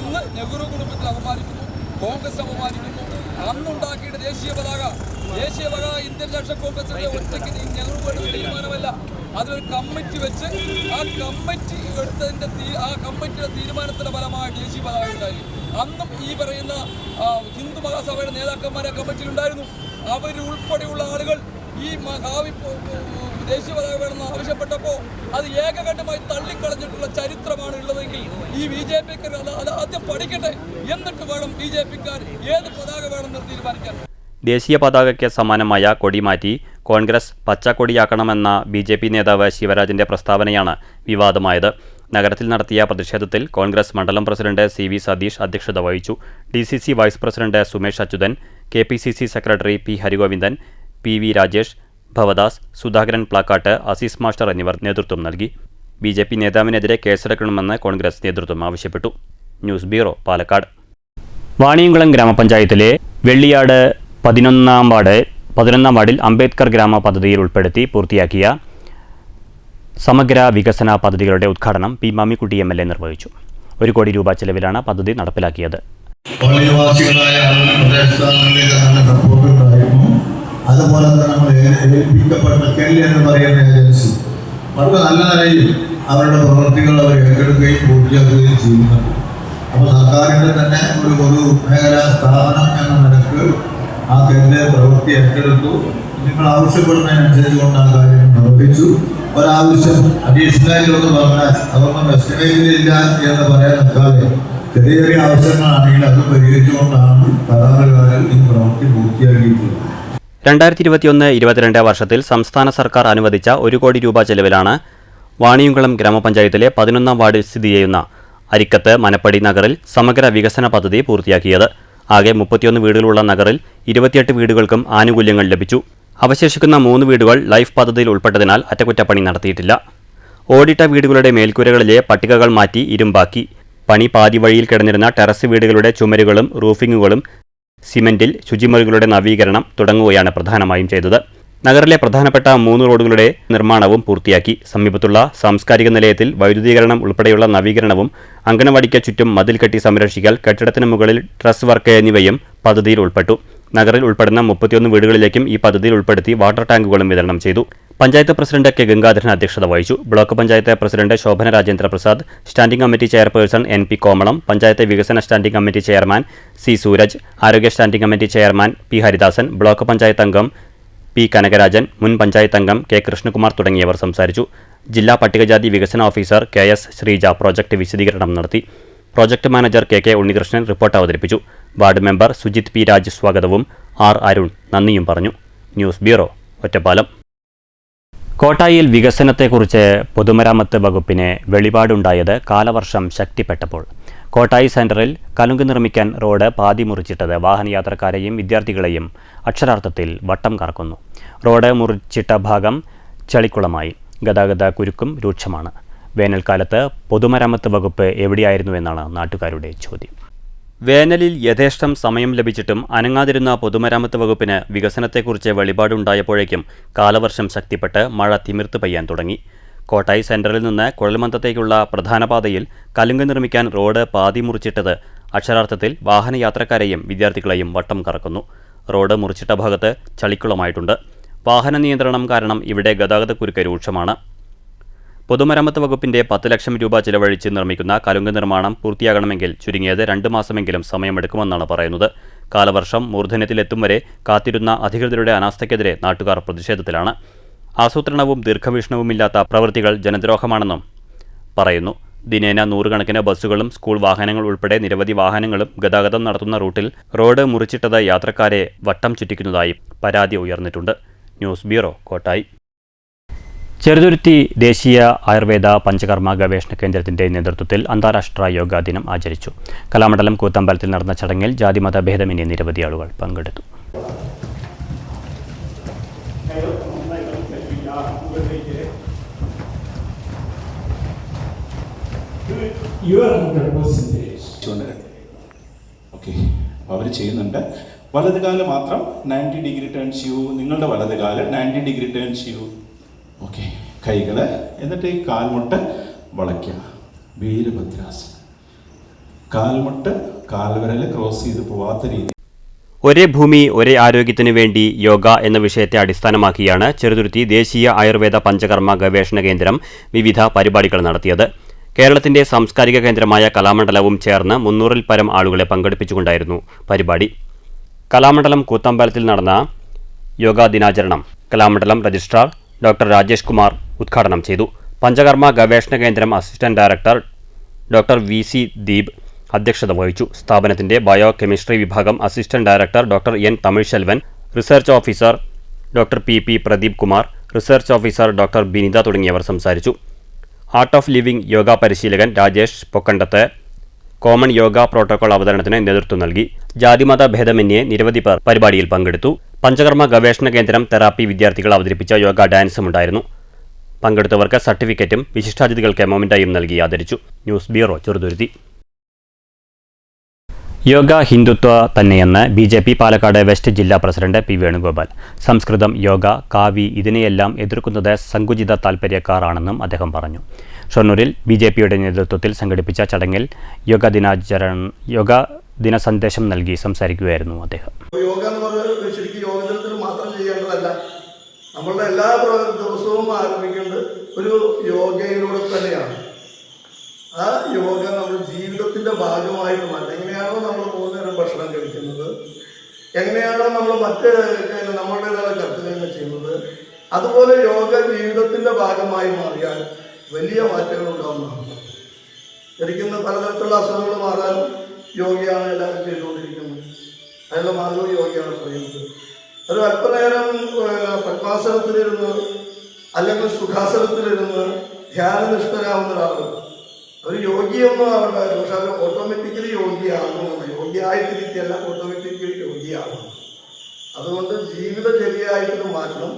ഇന്ന് നെഹ്റു കുടുംബത്തിൽ അപമാനിക്കുന്നു, കോൺഗ്രസ് അപമാനിക്കുന്നു. അന്നുണ്ടാക്കിയിട്ട് ദേശീയ പതാക ഇന്ത്യൻ നാഷണൽ കോൺഗ്രസിന്റെ ഒറ്റയ്ക്ക് നെഹ്റു എടുത്ത തീരുമാനമല്ല. അതിലൊരു കമ്മിറ്റി വെച്ച് ആ കമ്മിറ്റി എടുത്തതിന്റെ ആ കമ്മിറ്റിയുടെ തീരുമാനത്തിന്റെ ഫലമായി ദേശീയ പതാക ഉണ്ടായി. അന്നും ഈ പറയുന്ന ഹിന്ദു മഹാസഭയുടെ നേതാക്കന്മാരെ കമ്മിറ്റിയിലുണ്ടായിരുന്നു. അവരുൾപ്പെടെയുള്ള ആളുകൾ ഈ ദേശീയ പതാക വേണമെന്ന് ആവശ്യപ്പെട്ടപ്പോൾ അത് ഏകകണ്ഠമായി തള്ളിക്കളഞ്ഞിട്ടുള്ള ചരിത്രമാണ് ഉള്ളതെങ്കിൽ ഈ BJPക്കാർ അത് ആദ്യം പഠിക്കട്ടെ, എന്നിട്ട് വേണം BJPക്കാർ ഏത് പതാക വേണമെന്ന് തീരുമാനിക്കാൻ. ദേശീയ പതാകയ്ക്ക് സമാനമായ കൊടി മാറ്റി കോൺഗ്രസ് പച്ചക്കൊടിയാക്കണമെന്ന BJP നേതാവ് ശിവരാജന്റെ പ്രസ്താവനയാണ് വിവാദമായത്. നഗരത്തിൽ നടത്തിയ പ്രതിഷേധത്തിൽ കോൺഗ്രസ് മണ്ഡലം പ്രസിഡന്റ് CV സതീഷ് അധ്യക്ഷത വഹിച്ചു. DCC vice president Sumesh Achuthan, KPCC secretary P Harigovindan, PV Rajesh, Bhavadas, Sudhakaran Plakkat, Azeez master എന്നിവർ നേതൃത്വം നൽകി. BJP നേതാവിനെതിരെ കേസെടുക്കണമെന്ന് കോൺഗ്രസ് നേതൃത്വം ആവശ്യപ്പെട്ടു. News bureau, Palakkad. വാണിയംകുളം ഗ്രാമപഞ്ചായത്തിലെ വെള്ളിയാട് 11ാം വാർഡിൽ അംബേദ്കർ ഗ്രാമ പദ്ധതിയിൽ ഉൾപ്പെടുത്തി പൂർത്തിയാക്കിയ സമഗ്ര വികസന പദ്ധതികളുടെ ഉദ്ഘാടനം P മാമിക്കുട്ടി MLA നിർവഹിച്ചു. 1 കോടി രൂപ ചെലവിലാണ് പദ്ധതി നടപ്പിലാക്കിയത്. അതുപോലെ തന്നെ നമ്മൾ ഏൽപ്പിക്കപ്പെട്ട കെല്ല് എന്ന് പറയുന്ന ഏജൻസി വളരെ നല്ല നിലയിൽ അവരുടെ പ്രവൃത്തികൾ അവർ ഏറ്റെടുക്കുകയും പൂർത്തിയാക്കുകയും ചെയ്യുന്നുണ്ട്. അപ്പോൾ സർക്കാരിൻ്റെ തന്നെ ഒരു മേഖലാ സ്ഥാപനം എന്ന നിലക്ക് ആ കെല്ല് പ്രവൃത്തി ഏറ്റെടുത്തു. നിങ്ങൾ ആവശ്യപ്പെടുന്നതിനനുസരിച്ച് കൊണ്ട് ആ കാര്യം നിർവഹിച്ചു. ഒരാവശ്യം അഡീഷണലായിട്ടൊന്ന് പറഞ്ഞാൽ അതൊന്നും എസ്റ്റിമേറ്റിലില്ല എന്ന് പറയാൻ നിൽക്കാതെ ചെറിയ ചെറിയ ആവശ്യങ്ങളാണെങ്കിൽ അത് പരിഹരിച്ചുകൊണ്ടാണ് കരാറുകാരിൽ ഈ പ്രവൃത്തി പൂർത്തിയാക്കിയിട്ടുള്ളത്. 2021-22 വർഷത്തിൽ സംസ്ഥാന സർക്കാർ അനുവദിച്ച 1 കോടി രൂപ ചെലവിലാണ് വാണിയംകുളം ഗ്രാമപഞ്ചായത്തിലെ 11ാം വാർഡിൽ സ്ഥിതി ചെയ്യുന്ന അരിക്കത്ത് മനപ്പടി നഗറിൽ സമഗ്ര വികസന പദ്ധതി പൂർത്തിയാക്കിയത്. ആകെ 31 വീടുകളുള്ള നഗറിൽ 28 വീടുകൾക്കും ആനുകൂല്യങ്ങൾ ലഭിച്ചു. അവശേഷിക്കുന്ന 3 വീടുകൾ ലൈഫ് പദ്ധതിയിൽ ഉൾപ്പെട്ടതിനാൽ അറ്റകുറ്റപ്പണി നടത്തിയിട്ടില്ല. ഓടിട്ട വീടുകളുടെ മേൽക്കൂരകളിലെ പട്ടികകൾ മാറ്റി ഇരുമ്പാക്കി. പണി പാതി വഴിയിൽ കിടന്നിരുന്ന ടെറസ് വീടുകളുടെ ചുമരുകളും റൂഫിങ്ങുകളും സിമന്റിൽ, ശുചിമുറികളുടെ നവീകരണം തുടങ്ങുകയാണ് പ്രധാനമായും ചെയ്തത്. നഗറിലെ പ്രധാനപ്പെട്ട 3 റോഡുകളുടെ നിർമ്മാണവും പൂർത്തിയാക്കി. സമീപത്തുള്ള സാംസ്കാരിക നിലയത്തിൽ വൈദ്യുതീകരണം ഉൾപ്പെടെയുള്ള നവീകരണവും അങ്കണവാടിക്ക് ചുറ്റും മതിൽ കെട്ടി സംരക്ഷിക്കൽ, കെട്ടിടത്തിന് മുകളിൽ ട്രസ് വർക്ക് എന്നിവയും പദ്ധതിയിൽ ഉൾപ്പെട്ടു. നഗറിൽ ഉൾപ്പെടുന്ന 31 വീടുകളിലേക്കും ഈ പദ്ധതിയിൽ ഉൾപ്പെടുത്തി വാട്ടർ ടാങ്കുകളും വിതരണം ചെയ്തു. പഞ്ചായത്ത് പ്രസിഡന്റ് കെ ഗംഗാധരൻ അധ്യക്ഷത വഹിച്ചു. Block panchayat president Shobhana Rajendra Prasad, standing committee chairperson NP Komalam, panchayat വികസന standing committee chairman C Sooraj, ആരോഗ്യ standing committee chairman P Haridasan, block panchayat അംഗം P കനകരാജൻ, മുൻ പഞ്ചായത്ത് അംഗം K കൃഷ്ണകുമാർ തുടങ്ങിയവർ സംസാരിച്ചു. ജില്ലാ പട്ടികജാതി വികസന ഓഫീസർ KS ശ്രീജ പ്രോജക്ട് വിശദീകരണം നടത്തി. Project manager KK Unnikrishnan report അവതരിപ്പിച്ചു. Ward member Sujith P Raj സ്വാഗതവും R അരുൺ നന്ദിയും പറഞ്ഞു. News bureau, Ottapalam. കോട്ടായിൽ വികസനത്തെക്കുറിച്ച് പൊതുമരാമത്ത് വകുപ്പിന് വെളിപാടുണ്ടായത് കാലവർഷം ശക്തിപ്പെട്ടപ്പോൾ. കോട്ടായി സെന്ററിൽ കലുങ്ക് നിർമ്മിക്കാൻ റോഡ് പാതി മുറിച്ചിട്ടത് വാഹനയാത്രക്കാരെയും വിദ്യാർത്ഥികളെയും അക്ഷരാർത്ഥത്തിൽ വട്ടം കറക്കുന്നു. റോഡ് മുറിച്ചിട്ട ഭാഗം ചളിക്കുളമായി. ഗതാഗത കുരുക്കും രൂക്ഷമാണ്. വേനൽക്കാലത്ത് പൊതുമരാമത്ത് വകുപ്പ് എവിടെയായിരുന്നുവെന്നാണ് നാട്ടുകാരുടെ ചോദ്യം. വേനലിൽ യഥേഷ്ടം സമയം ലഭിച്ചിട്ടും അനങ്ങാതിരുന്ന പൊതുമരാമത്ത് വകുപ്പിന് വികസനത്തെക്കുറിച്ച് വെളിപാടുണ്ടായപ്പോഴേക്കും കാലവർഷം ശക്തിപ്പെട്ട് മഴ തിമിർത്ത് പെയ്യാൻ തുടങ്ങി. കോട്ടായി സെന്ററിൽ നിന്ന് കുഴൽമന്തത്തേക്കുള്ള പ്രധാന പാതയിൽ കലുങ്ക് നിർമ്മിക്കാൻ റോഡ് പാതി മുറിച്ചിട്ടത് അക്ഷരാർത്ഥത്തിൽ വാഹനയാത്രക്കാരെയും വിദ്യാർത്ഥികളെയും വട്ടം കറക്കുന്നു. റോഡ് മുറിച്ചിട്ട ഭാഗത്ത് ചളിക്കുളമായിട്ടുണ്ട്. വാഹന നിയന്ത്രണം കാരണം ഇവിടെ ഗതാഗതക്കുരുക്ക് രൂക്ഷമാണ്. പൊതുമരാമത്ത് വകുപ്പിന്റെ 10 ലക്ഷം രൂപ ചിലവഴിച്ച് നിർമ്മിക്കുന്ന കലുങ്ക് നിർമ്മാണം പൂർത്തിയാകണമെങ്കിൽ ചുരുങ്ങിയത് 2 മാസമെങ്കിലും സമയമെടുക്കുമെന്നാണ് പറയുന്നത്. കാലവർഷം മൂർധന്യത്തിലെത്തും വരെ കാത്തിരുന്ന അധികൃതരുടെ അനാസ്ഥയ്ക്കെതിരെ നാട്ടുകാർ പ്രതിഷേധത്തിലാണ്. ആസൂത്രണവും ദീർഘവീക്ഷണവുമില്ലാത്ത പ്രവൃത്തികൾ ജനദ്രോഹമാണെന്നും പറയുന്നു. ദിനേന 100 കണക്കിന് ബസ്സുകളും സ്കൂൾ വാഹനങ്ങൾ ഉൾപ്പെടെ നിരവധി വാഹനങ്ങളും ഗതാഗതം നടത്തുന്ന റൂട്ടിൽ റോഡ് മുറിച്ചിട്ടത് യാത്രക്കാരെ വട്ടം ചുറ്റിക്കുന്നതായി പരാതി ഉയർന്നിട്ടുണ്ട്. News bureau, Kottayi. ചെറുതുരുത്തി ദേശീയ ആയുർവേദ പഞ്ചകർമ്മ ഗവേഷണ കേന്ദ്രത്തിന്റെ നേതൃത്വത്തിൽ അന്താരാഷ്ട്ര യോഗാ ദിനം ആചരിച്ചു. കലാമണ്ഡലം കൂത്തമ്പലത്തിൽ നടന്ന ചടങ്ങിൽ ജാതിമത ഭേദമന്യേ നിരവധി ആളുകൾ പങ്കെടുത്തു. അവർ ചെയ്യുന്നുണ്ട്. വലത് കാല് മാത്രം 90 ഡിഗ്രി ടേൺസ് യു. നിങ്ങളുടെ വലത് കാല് 90 ഡിഗ്രി ടേൺസ് യു. ഓക്കെ, കൈകൾ, എന്നിട്ട് ഈ കാൽമുട്ട് വളയ്ക്കുക. വീരഭദ്രാസനം. കാൽമുട്ട് കാൽവിരൽ ക്രോസ് ചെയ്ത് പോവാത്ത രീതി. ഒരേ ഭൂമി ഒരേ ആരോഗ്യത്തിനു വേണ്ടി യോഗ എന്ന വിഷയത്തെ അടിസ്ഥാനമാക്കിയാണ് ചെറുതുരുത്തി ദേശീയ ആയുർവേദ പഞ്ചകർമ്മ ഗവേഷണ കേന്ദ്രം വിവിധ പരിപാടികൾ നടത്തിയത്. കേരളത്തിന്റെ സാംസ്കാരിക കേന്ദ്രമായ കലാമണ്ഡലവും ചേർന്ന് 300-ൽ പരം ആളുകളെ പങ്കെടുപ്പിച്ചുകൊണ്ടായിരുന്നു പരിപാടി. കലാമണ്ഡലം കൂത്തമ്പലത്തിൽ നടന്ന യോഗാ ദിനാചരണം കലാമണ്ഡലം രജിസ്ട്രാർ ഡോക്ടർ രാജേഷ് കുമാർ ഉദ്ഘാടനം ചെയ്തു. പഞ്ചകർമ്മ ഗവേഷണ കേന്ദ്രം assistant director doctor VC Deep അധ്യക്ഷത വഹിച്ചു. സ്ഥാപനത്തിന്റെ ബയോ കെമിസ്ട്രി വിഭാഗം assistant director doctor N Tamilselvan, research officer doctor PP Pradeep Kumar, research officer doctor Binitha തുടങ്ങിയവർ സംസാരിച്ചു. ആർട്ട് ഓഫ് ലിവിംഗ് യോഗ പരിശീലകൻ രാജേഷ് പൊക്കണ്ടത്ത് കോമൺ യോഗ പ്രോട്ടോകോൾ അവതരണത്തിന് നേതൃത്വം നൽകി. ജാതിമത ഭേദമന്യേ നിരവധി പേർ പരിപാടിയിൽ പങ്കെടുത്തു. പഞ്ചകർമ്മ ഗവേഷണ കേന്ദ്രം തെറാപ്പി വിദ്യാർത്ഥികൾ അവതരിപ്പിച്ച യോഗ ഡാൻസും ഉണ്ടായിരുന്നു. പങ്കെടുത്തവർക്ക് സർട്ടിഫിക്കറ്റും വിശിഷ്ടാതിഥികൾക്ക് മൊമെന്റായും നൽകി ആദരിച്ചു. News bureau, Cheruthuruthy. യോഗ ഹിന്ദുത്വ തന്നെയെന്ന് BJP പാലക്കാട് വെസ്റ്റ് ജില്ലാ പ്രസിഡന്റ് P വേണുഗോപാൽ. സംസ്കൃതം, യോഗ, കാവി ഇതിനെയെല്ലാം എതിർക്കുന്നത് സങ്കുചിത താൽപ്പര്യക്കാരാണെന്നും അദ്ദേഹം പറഞ്ഞു. ഷൊർണൂരിൽ BJPയുടെ നേതൃത്വത്തിൽ സംഘടിപ്പിച്ച ചടങ്ങിൽ യോഗ ദിന സന്ദേശം നൽകി സംസാരിക്കുകയായിരുന്നു അദ്ദേഹം. യോഗ എന്ന് പറയുന്നത് ശരിക്കും യോഗ ദിനത്തിൽ മാത്രം ചെയ്യേണ്ടതല്ല. നമ്മളുടെ എല്ലാ ദിവസവും ആരംഭിക്കേണ്ടത് ഒരു യോഗയിലൂടെ തന്നെയാണ്. ആ യോഗ നമ്മുടെ ജീവിതത്തിന്റെ ഭാഗമായിട്ട് മാറ്റാം. എങ്ങനെയാണോ നമ്മൾ 3 നേരം ഭക്ഷണം കഴിക്കുന്നത്, എങ്ങനെയാണോ നമ്മൾ മറ്റ് നമ്മളുടേതായ കർത്തവ്യങ്ങൾ ചെയ്യുന്നത്, അതുപോലെ യോഗ ജീവിതത്തിന്റെ ഭാഗമായി മാറിയാൽ വലിയ മാറ്റങ്ങൾ ഉണ്ടാകുന്നതാണ്. ശരിക്കും പലതരത്തിലുള്ള അസുഖങ്ങൾ മാറാനും യോഗയാണ് എല്ലാവരും ചെയ്തുകൊണ്ടിരിക്കുന്നത്. അതിനുള്ള മാർഗവും യോഗയാണ് പറയുന്നത്. ഒരു അല്പനേരം പത്മാസനത്തിലിരുന്ന് അല്ലെങ്കിൽ സുഖാസനത്തിലിരുന്ന് ധ്യാനനിഷ്ഠരാകുന്ന ഒരാൾ ഒരു യോഗിയൊന്നും ആവേണ്ട, പക്ഷെ അത് ഓട്ടോമാറ്റിക്കലി യോഗിയാകുമെന്ന്. യോഗിയായിട്ടിരിക്കുകയല്ല, ഓട്ടോമാറ്റിക്കലി യോഗിയാകും. അതുകൊണ്ട് ജീവിതചര്യയായിട്ട് മാറ്റണം.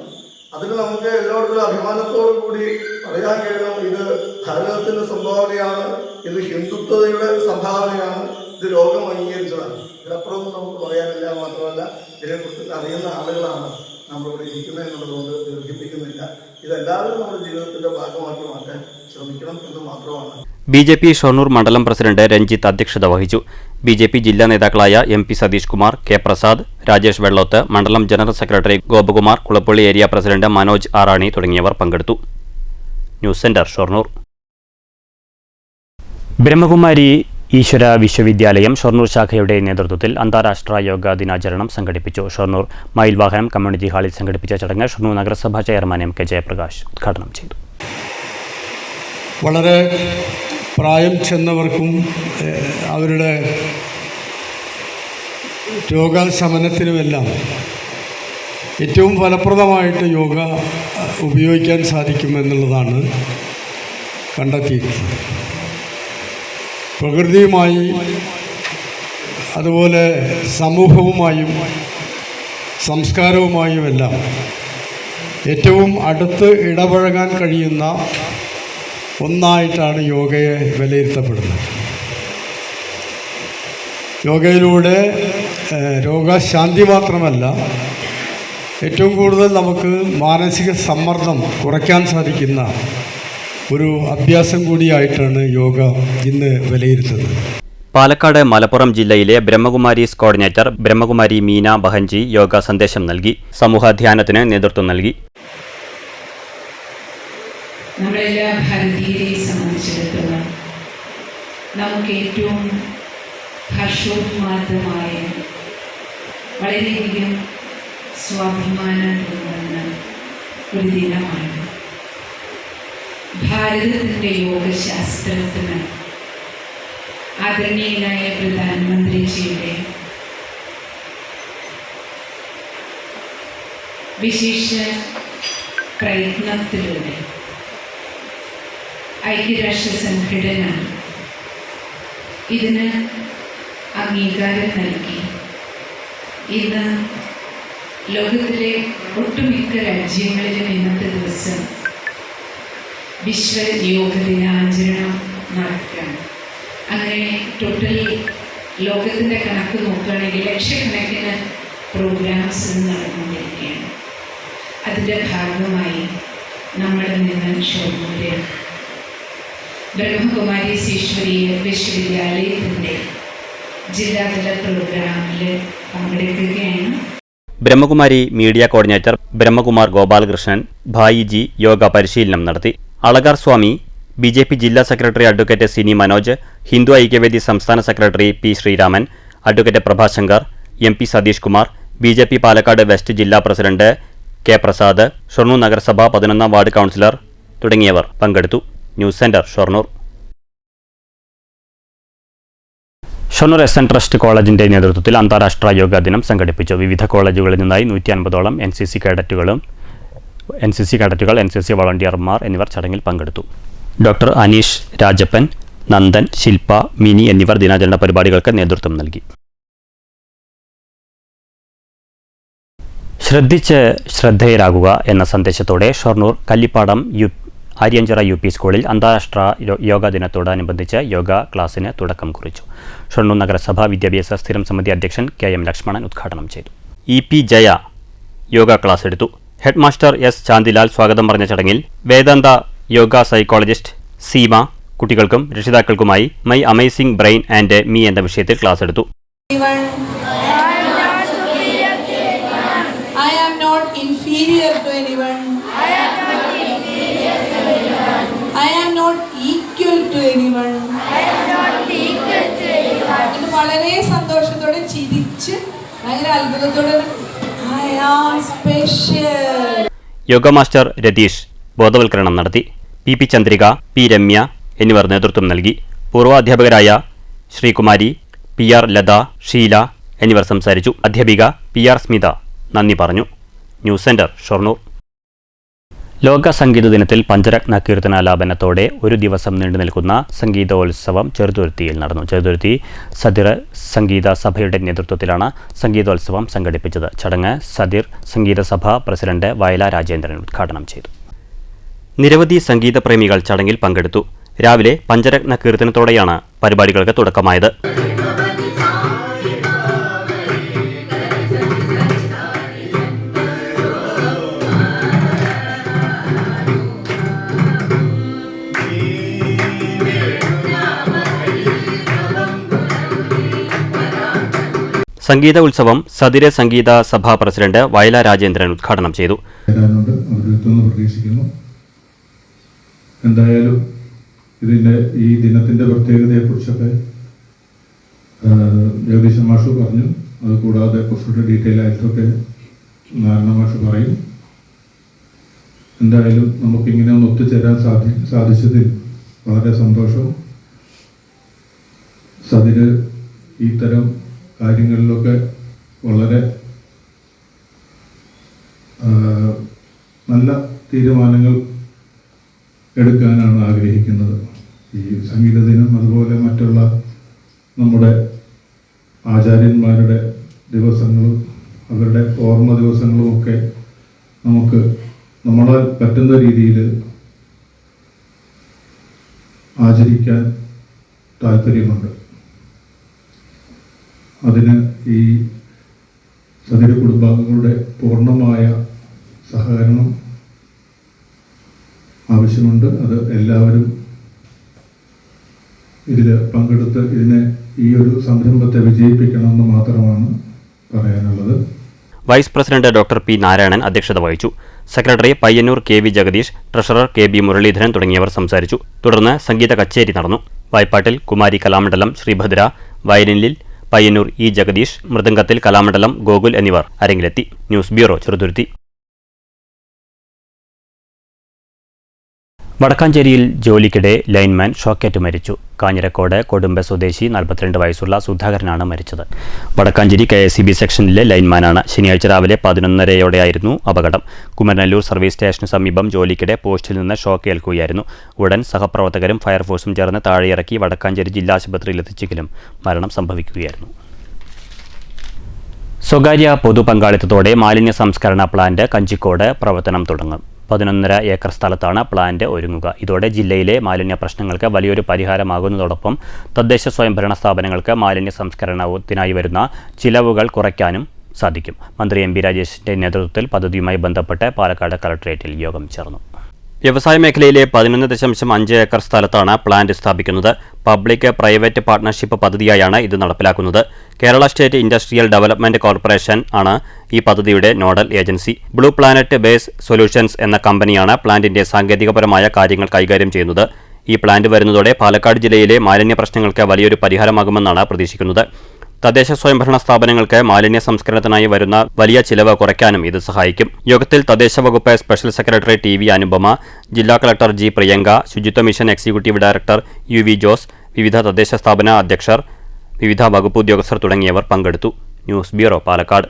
അതിന് നമുക്ക് എല്ലാവർക്കും അഭിമാനത്തോടു കൂടി പറയാൻ കഴിയണം, ഇത് ഭാരതത്തിന്റെ സംഭാവനയാണ്, ഇത് ഹിന്ദുത്വയുടെ സംഭാവനയാണ്, ഇത് ലോകം അംഗീകരിച്ചതാണ്. ഇതിനപ്പുറം നമുക്ക് പറയാനില്ല. മാത്രമല്ല ഇതിനെക്കുറിച്ച് അറിയുന്ന ആളുകളാണ് നമ്മളിവിടെ ഇരിക്കുന്നത് എന്നുള്ളതുകൊണ്ട് ദീർഘിപ്പിക്കുന്നില്ല. ഇതെല്ലാവരും നമ്മുടെ ജീവിതത്തിന്റെ ഭാഗമാക്കി മാറ്റാൻ ശ്രമിക്കണം എന്ന് മാത്രമാണ്. BJP ഷൊർണൂർ മണ്ഡലം പ്രസിഡന്റ് രഞ്ജിത്ത് അധ്യക്ഷത വഹിച്ചു. BJP ജില്ലാ നേതാക്കളായ MP സതീഷ് കുമാർ, K പ്രസാദ്, രാജേഷ് വെള്ളോത്ത്, മണ്ഡലം general secretary Gopakumar, Kulappully area president Manoj Arani തുടങ്ങിയവർ പങ്കെടുത്തു. News centre Shoranur. ബ്രഹ്മകുമാരി ഈശ്വര വിശ്വവിദ്യാലയം ഷൊർണൂർ ശാഖയുടെ നേതൃത്വത്തിൽ അന്താരാഷ്ട്ര യോഗാ ദിനാചരണം സംഘടിപ്പിച്ചു. ഷൊർണൂർ മയിൽവാഹനം കമ്മ്യൂണിറ്റി ഹാളിൽ സംഘടിപ്പിച്ച ചടങ്ങ് ഷൊർണൂർ നഗരസഭാ ചെയർമാൻ MK ജയപ്രകാശ് ഉദ്ഘാടനം ചെയ്തു. വളരെ പ്രായം ചെന്നവർക്കും അവരുടെ രോഗശമനത്തിനുമെല്ലാം ഏറ്റവും ഫലപ്രദമായിട്ട് യോഗ ഉപയോഗിക്കാൻ സാധിക്കുമെന്നുള്ളതാണ് കണ്ടെത്തിയിട്ടുള്ളത്. പ്രകൃതിയുമായി അതുപോലെ സമൂഹവുമായും സംസ്കാരവുമായുമെല്ലാം ഏറ്റവും അടുത്ത് ഇടപഴകാൻ കഴിയുന്ന ഒന്നായിട്ടാണ് യോഗയെ വിലയിരുത്തപ്പെടുന്നത്. യോഗയിലൂടെ രോഗശാന്തി മാത്രമല്ല, ഏറ്റവും കൂടുതൽ നമുക്ക് മാനസിക സമ്മർദ്ദം കുറയ്ക്കാൻ സാധിക്കുന്ന ഒരു അഭ്യാസം കൂടിയായിട്ടാണ് യോഗ ഇന്ന് വിലയിരുത്തുന്നത്. പാലക്കാട് മലപ്പുറം ജില്ലയിലെ ബ്രഹ്മകുമാരീസ് കോർഡിനേറ്റർ ബ്രഹ്മകുമാരി മീന ബഹൻജി യോഗ സന്ദേശം നൽകി. സമൂഹ ധ്യാനത്തിന് നേതൃത്വം നൽകി. നമ്മളെല്ലാ ഭാരതീയരെ സംബന്ധിച്ചിടത്തോളം നമുക്ക് ഏറ്റവും ഹർഷോന്മാദമായ വളരെയധികം സ്വാഭിമാനം തോന്നുന്ന ഒരു ദിനമാണ്. ഭാരതത്തിൻ്റെ യോഗശാസ്ത്രത്തിന് ആദരണീയനായ പ്രധാനമന്ത്രിജിയുടെ വിശേഷ പ്രയത്നത്തിലൂടെ ഐക്യരാഷ്ട്ര സംഘടന ഇതിന് അംഗീകാരം നൽകി ഇന്ന് ലോകത്തിലെ ഒട്ടുമിക്ക രാജ്യങ്ങളിലും ഇന്നത്തെ ദിവസം വിശ്വ യോഗ ദിനാചരണം നടക്കുകയാണ്. അങ്ങനെ ടോട്ടൽ ലോകത്തിൻ്റെ കണക്ക് നോക്കുകയാണെങ്കിൽ ലക്ഷക്കണക്കിന് പ്രോഗ്രാംസ് നടന്നുകൊണ്ടിരിക്കുകയാണ്. അതിൻ്റെ ഭാഗമായി നമ്മുടെ നിന്ന് ഷൊർണൂരിൽ ബ്രഹ്മകുമാരീസ് ഈശ്വരീയ വിശ്വവിദ്യാലയത്തിൻ്റെ ജില്ലാതല പ്രോഗ്രാമിൽ പങ്കെടുക്കുകയാണ്. ബ്രഹ്മകുമാരി മീഡിയ കോർഡിനേറ്റർ ബ്രഹ്മകുമാർ ഗോപാലകൃഷ്ണൻ ഭായിജി യോഗ പരിശീലനം നടത്തി. അളകാർ സ്വാമി, BJP ജില്ലാ സെക്രട്ടറി അഡ്വക്കേറ്റ് സിനി മനോജ്, ഹിന്ദു ഐക്യവേദി സംസ്ഥാന സെക്രട്ടറി P Sreeraman, advocate Prabhashankar, MP Satheesh Kumar, BJP Palakkad west ജില്ലാ പ്രസിഡന്റ് K പ്രസാദ്, ഷൊർണൂർ നഗരസഭ 11-ാം വാർഡ് കൗൺസിലർ തുടങ്ങിയവർ പങ്കെടുത്തു. News centre Shoranur. Shoranur SN trust കോളേജിന്റെ നേതൃത്വത്തിൽ അന്താരാഷ്ട്ര യോഗാ ദിനം സംഘടിപ്പിച്ചു. വിവിധ കോളേജുകളിൽ നിന്നായി 150ഓളം NCC കേഡറ്റുകൾ, NCC വളണ്ടിയർമാർ എന്നിവർ ചടങ്ങിൽ പങ്കെടുത്തു. ഡോക്ടർ അനീഷ് രാജപ്പൻ, നന്ദൻ, ശില്പ, മിനി എന്നിവർ ദിനാചരണ പരിപാടികൾക്ക് നേതൃത്വം നൽകി. ശ്രദ്ധിച്ച് ശ്രദ്ധേയരാകുക എന്ന സന്ദേശത്തോടെ ഷൊർണൂർ കല്ലിപ്പാടം ആര്യഞ്ചിറ UP സ്കൂളിൽ അന്താരാഷ്ട്ര യോഗാ ദിനത്തോടനുബന്ധിച്ച് യോഗ ക്ലാസ്സിന് തുടക്കം കുറിച്ചു. ഷൊർണൂർ നഗരസഭ വിദ്യാഭ്യാസ സ്ഥിരം സമിതി അധ്യക്ഷൻ KM ലക്ഷ്മണൻ ഉദ്ഘാടനം ചെയ്തു. EP ജയ യോഗ ക്ലാസ് എടുത്തു. ഹെഡ് മാസ്റ്റർ S ചാന്ദിലാൽ സ്വാഗതം പറഞ്ഞ ചടങ്ങിൽ വേദാന്ത യോഗ സൈക്കോളജിസ്റ്റ് സീമ കുട്ടികൾക്കും രക്ഷിതാക്കൾക്കുമായി my amazing brain and me എന്ന വിഷയത്തിൽ ക്ലാസ് എടുത്തു. I am not inferior to anyone. I am not equal to anyone. ഇത് വളരെ സന്തോഷത്തോടെ ചിരിച്ച് ഭയങ്കര അത്ഭുതത്തോടെ I am special. Yoga master Ratheesh ബോധവൽക്കരണം നടത്തി. PP ചന്ദ്രിക, P രമ്യ എന്നിവർ നേതൃത്വം നൽകി. പൂർവ്വ അധ്യാപകരായ ശ്രീകുമാരി, PR ലത, ഷീല എന്നിവർ സംസാരിച്ചു. അധ്യാപിക PR സ്മിത നന്ദി പറഞ്ഞു. News centre Shoranur. ലോക സംഗീത ദിനത്തിൽ പഞ്ചരത്ന കീർത്തനാലാപനത്തോടെ ഒരു ദിവസം നീണ്ടു നിൽക്കുന്ന സംഗീതോത്സവം ചെറുതുരുത്തിയിൽ നടന്നു. ചെറുതുരുത്തി സതിർ സംഗീത സഭയുടെ നേതൃത്വത്തിലാണ് സംഗീതോത്സവം സംഘടിപ്പിച്ചത്. ചടങ്ങ് സതിർ സംഗീത സഭ പ്രസിഡന്റ് വയല രാജേന്ദ്രൻ ഉദ്ഘാടനം ചെയ്തു. നിരവധി സംഗീത പ്രേമികൾ ചടങ്ങിൽ പങ്കെടുത്തു. രാവിലെ പഞ്ചരത്ന കീർത്തനത്തോടെയാണ് പരിപാടികൾക്ക് തുടക്കമായത്. സംഗീത ഉത്സവം സതിര സംഗീത സഭാ പ്രസിഡന്റ് വയല രാജേന്ദ്രൻ ഉദ്ഘാടനം ചെയ്തു. പ്രതീക്ഷിക്കുന്നു. എന്തായാലും ഈ ദിനത്തിന്റെ പ്രത്യേകതയെക്കുറിച്ചൊക്കെ ജഗദീശൻ മാഷ് പറഞ്ഞു. അതുകൂടാതെ കുറച്ചുകൂടെ ഡീറ്റെയിൽ ആയിട്ടൊക്കെ നാരായണ മാഷ് പറയും. എന്തായാലും നമുക്കിങ്ങനെ ഒന്ന് ഒത്തുചേരാൻ സാധിച്ചതിൽ വളരെ സന്തോഷം. സതിര് ഇത്തരം കാര്യങ്ങളിലൊക്കെ വളരെ നല്ല തീരുമാനങ്ങൾ എടുക്കാനാണ് ആഗ്രഹിക്കുന്നത്. ഈ സംഗീത ദിനം അതുപോലെ മറ്റുള്ള നമ്മുടെ ആചാര്യന്മാരുടെ ദിവസങ്ങളും അവരുടെ ഓർമ്മ ദിവസങ്ങളുമൊക്കെ നമുക്ക് നമ്മളാൽ പറ്റുന്ന രീതിയിൽ ആചരിക്കാൻ താല്പര്യമുണ്ട്. അതിന് ഈ സതിര കുടുംബാംഗങ്ങളുടെ പൂർണ്ണമായ സഹകരണം ആവശ്യമുണ്ട്. അത് എല്ലാവരും ഇതിൽ പങ്കെടുത്ത് ഈ ഒരു സംരംഭത്തെ വിജയിപ്പിക്കണമെന്ന് മാത്രമാണ് പറയാനുള്ളത്. വൈസ് പ്രസിഡന്റ് ഡോക്ടർ പി നാരായണൻ അധ്യക്ഷത വഹിച്ചു. Secretary Payyanur KV Jagadeesh, treasurer KB Muraleedharan തുടങ്ങിയവർ സംസാരിച്ചു. തുടർന്ന് സംഗീത കച്ചേരി നടന്നു. വായ്പാട്ടിൽ കുമാരി കലാമണ്ഡലം ശ്രീഭദ്ര, വയലിനിൽ പയ്യന്നൂർ ജഗദീഷ്, മൃദംഗത്തിൽ കലാമണ്ഡലം ഗോകുൽ എന്നിവർ അരങ്ങിലെത്തി. News bureau, Cheruthuruthy. വടക്കാഞ്ചേരിയിൽ ജോലിക്കിടെ ലൈൻമാൻ ഷോക്കേറ്റ് മരിച്ചു. കാഞ്ഞിരക്കോട് കൊടുമ്പ സ്വദേശി 42 വയസ്സുള്ള സുധാകരനാണ് മരിച്ചത്. വടക്കാഞ്ചേരി KSEB സെക്ഷനിലെ ലൈൻമാനാണ്. ശനിയാഴ്ച രാവിലെ 11:30യോടെയായിരുന്നു അപകടം. കുമരനെല്ലൂർ സർവീസ് സ്റ്റേഷന് സമീപം ജോലിക്കിടെ പോസ്റ്റിൽ നിന്ന് ഷോക്ക് ഏൽക്കുകയായിരുന്നു. ഉടൻ സഹപ്രവർത്തകരും ഫയർഫോഴ്സും ചേർന്ന് താഴെയിറക്കി വടക്കാഞ്ചേരി ജില്ലാ ആശുപത്രിയിൽ എത്തിച്ചെങ്കിലും മരണം സംഭവിക്കുകയായിരുന്നു. സ്വകാര്യ പൊതുപങ്കാളിത്തത്തോടെ മാലിന്യ സംസ്കരണ പ്ലാന്റ് കഞ്ചിക്കോട് പ്രവർത്തനം തുടങ്ങും. 11.5 ഏക്കർ സ്ഥലത്താണ് പ്ലാന്റ് ഒരുങ്ങുക. ഇതോടെ ജില്ലയിലെ മാലിന്യ പ്രശ്നങ്ങൾക്ക് വലിയൊരു പരിഹാരമാകുന്നതോടൊപ്പം തദ്ദേശ സ്വയംഭരണ സ്ഥാപനങ്ങൾക്ക് മാലിന്യ സംസ്കരണത്തിനായി വരുന്ന ചിലവുകൾ കുറയ്ക്കാനും സാധിക്കും. മന്ത്രി MB രാജേഷിന്റെ നേതൃത്വത്തിൽ പദ്ധതിയുമായി ബന്ധപ്പെട്ട് പാലക്കാട് കളക്ടറേറ്റിൽ യോഗം ചേർന്നു. വ്യവസായ മേഖലയിലെ 11.5 ഏക്കർ സ്ഥലത്താണ് പ്ലാന്റ് സ്ഥാപിക്കുന്നത്. പബ്ലിക് പ്രൈവറ്റ് പാർട്ണർഷിപ്പ് പദ്ധതിയായാണ് ഇത് നടപ്പിലാക്കുന്നത്. Kerala state industrial development corporation ആണ് ഈ പദ്ധതിയുടെ nodal agency. Blue planet base solutions എന്ന കമ്പനിയാണ് പ്ലാന്റിന്റെ സാങ്കേതികപരമായ കാര്യങ്ങൾ കൈകാര്യം ചെയ്യുന്നത്. ഈ പ്ലാന്റ് വരുന്നതോടെ പാലക്കാട് ജില്ലയിലെ മാലിന്യ പ്രശ്നങ്ങൾക്ക് വലിയൊരു പരിഹാരമാകുമെന്നാണ് പ്രതീക്ഷിക്കുന്നത്. തദ്ദേശ സ്വയംഭരണ സ്ഥാപനങ്ങൾക്ക് മാലിന്യ സംസ്കരണത്തിനായി വരുന്ന വലിയ ചിലവ് കുറയ്ക്കാനും ഇത് സഹായിക്കും. യോഗത്തിൽ തദ്ദേശ വകുപ്പ് സ്പെഷ്യൽ സെക്രട്ടറി TV അനുപമ, ജില്ലാ collector G Priyanka, Suchitwa mission executive director UV Jose, വിവിധ തദ്ദേശ സ്ഥാപന അധ്യക്ഷർ, വിവിധ വകുപ്പ് ഉദ്യോഗസ്ഥർ തുടങ്ങിയവർ പങ്കെടുത്തു. News bureau, Palakkad.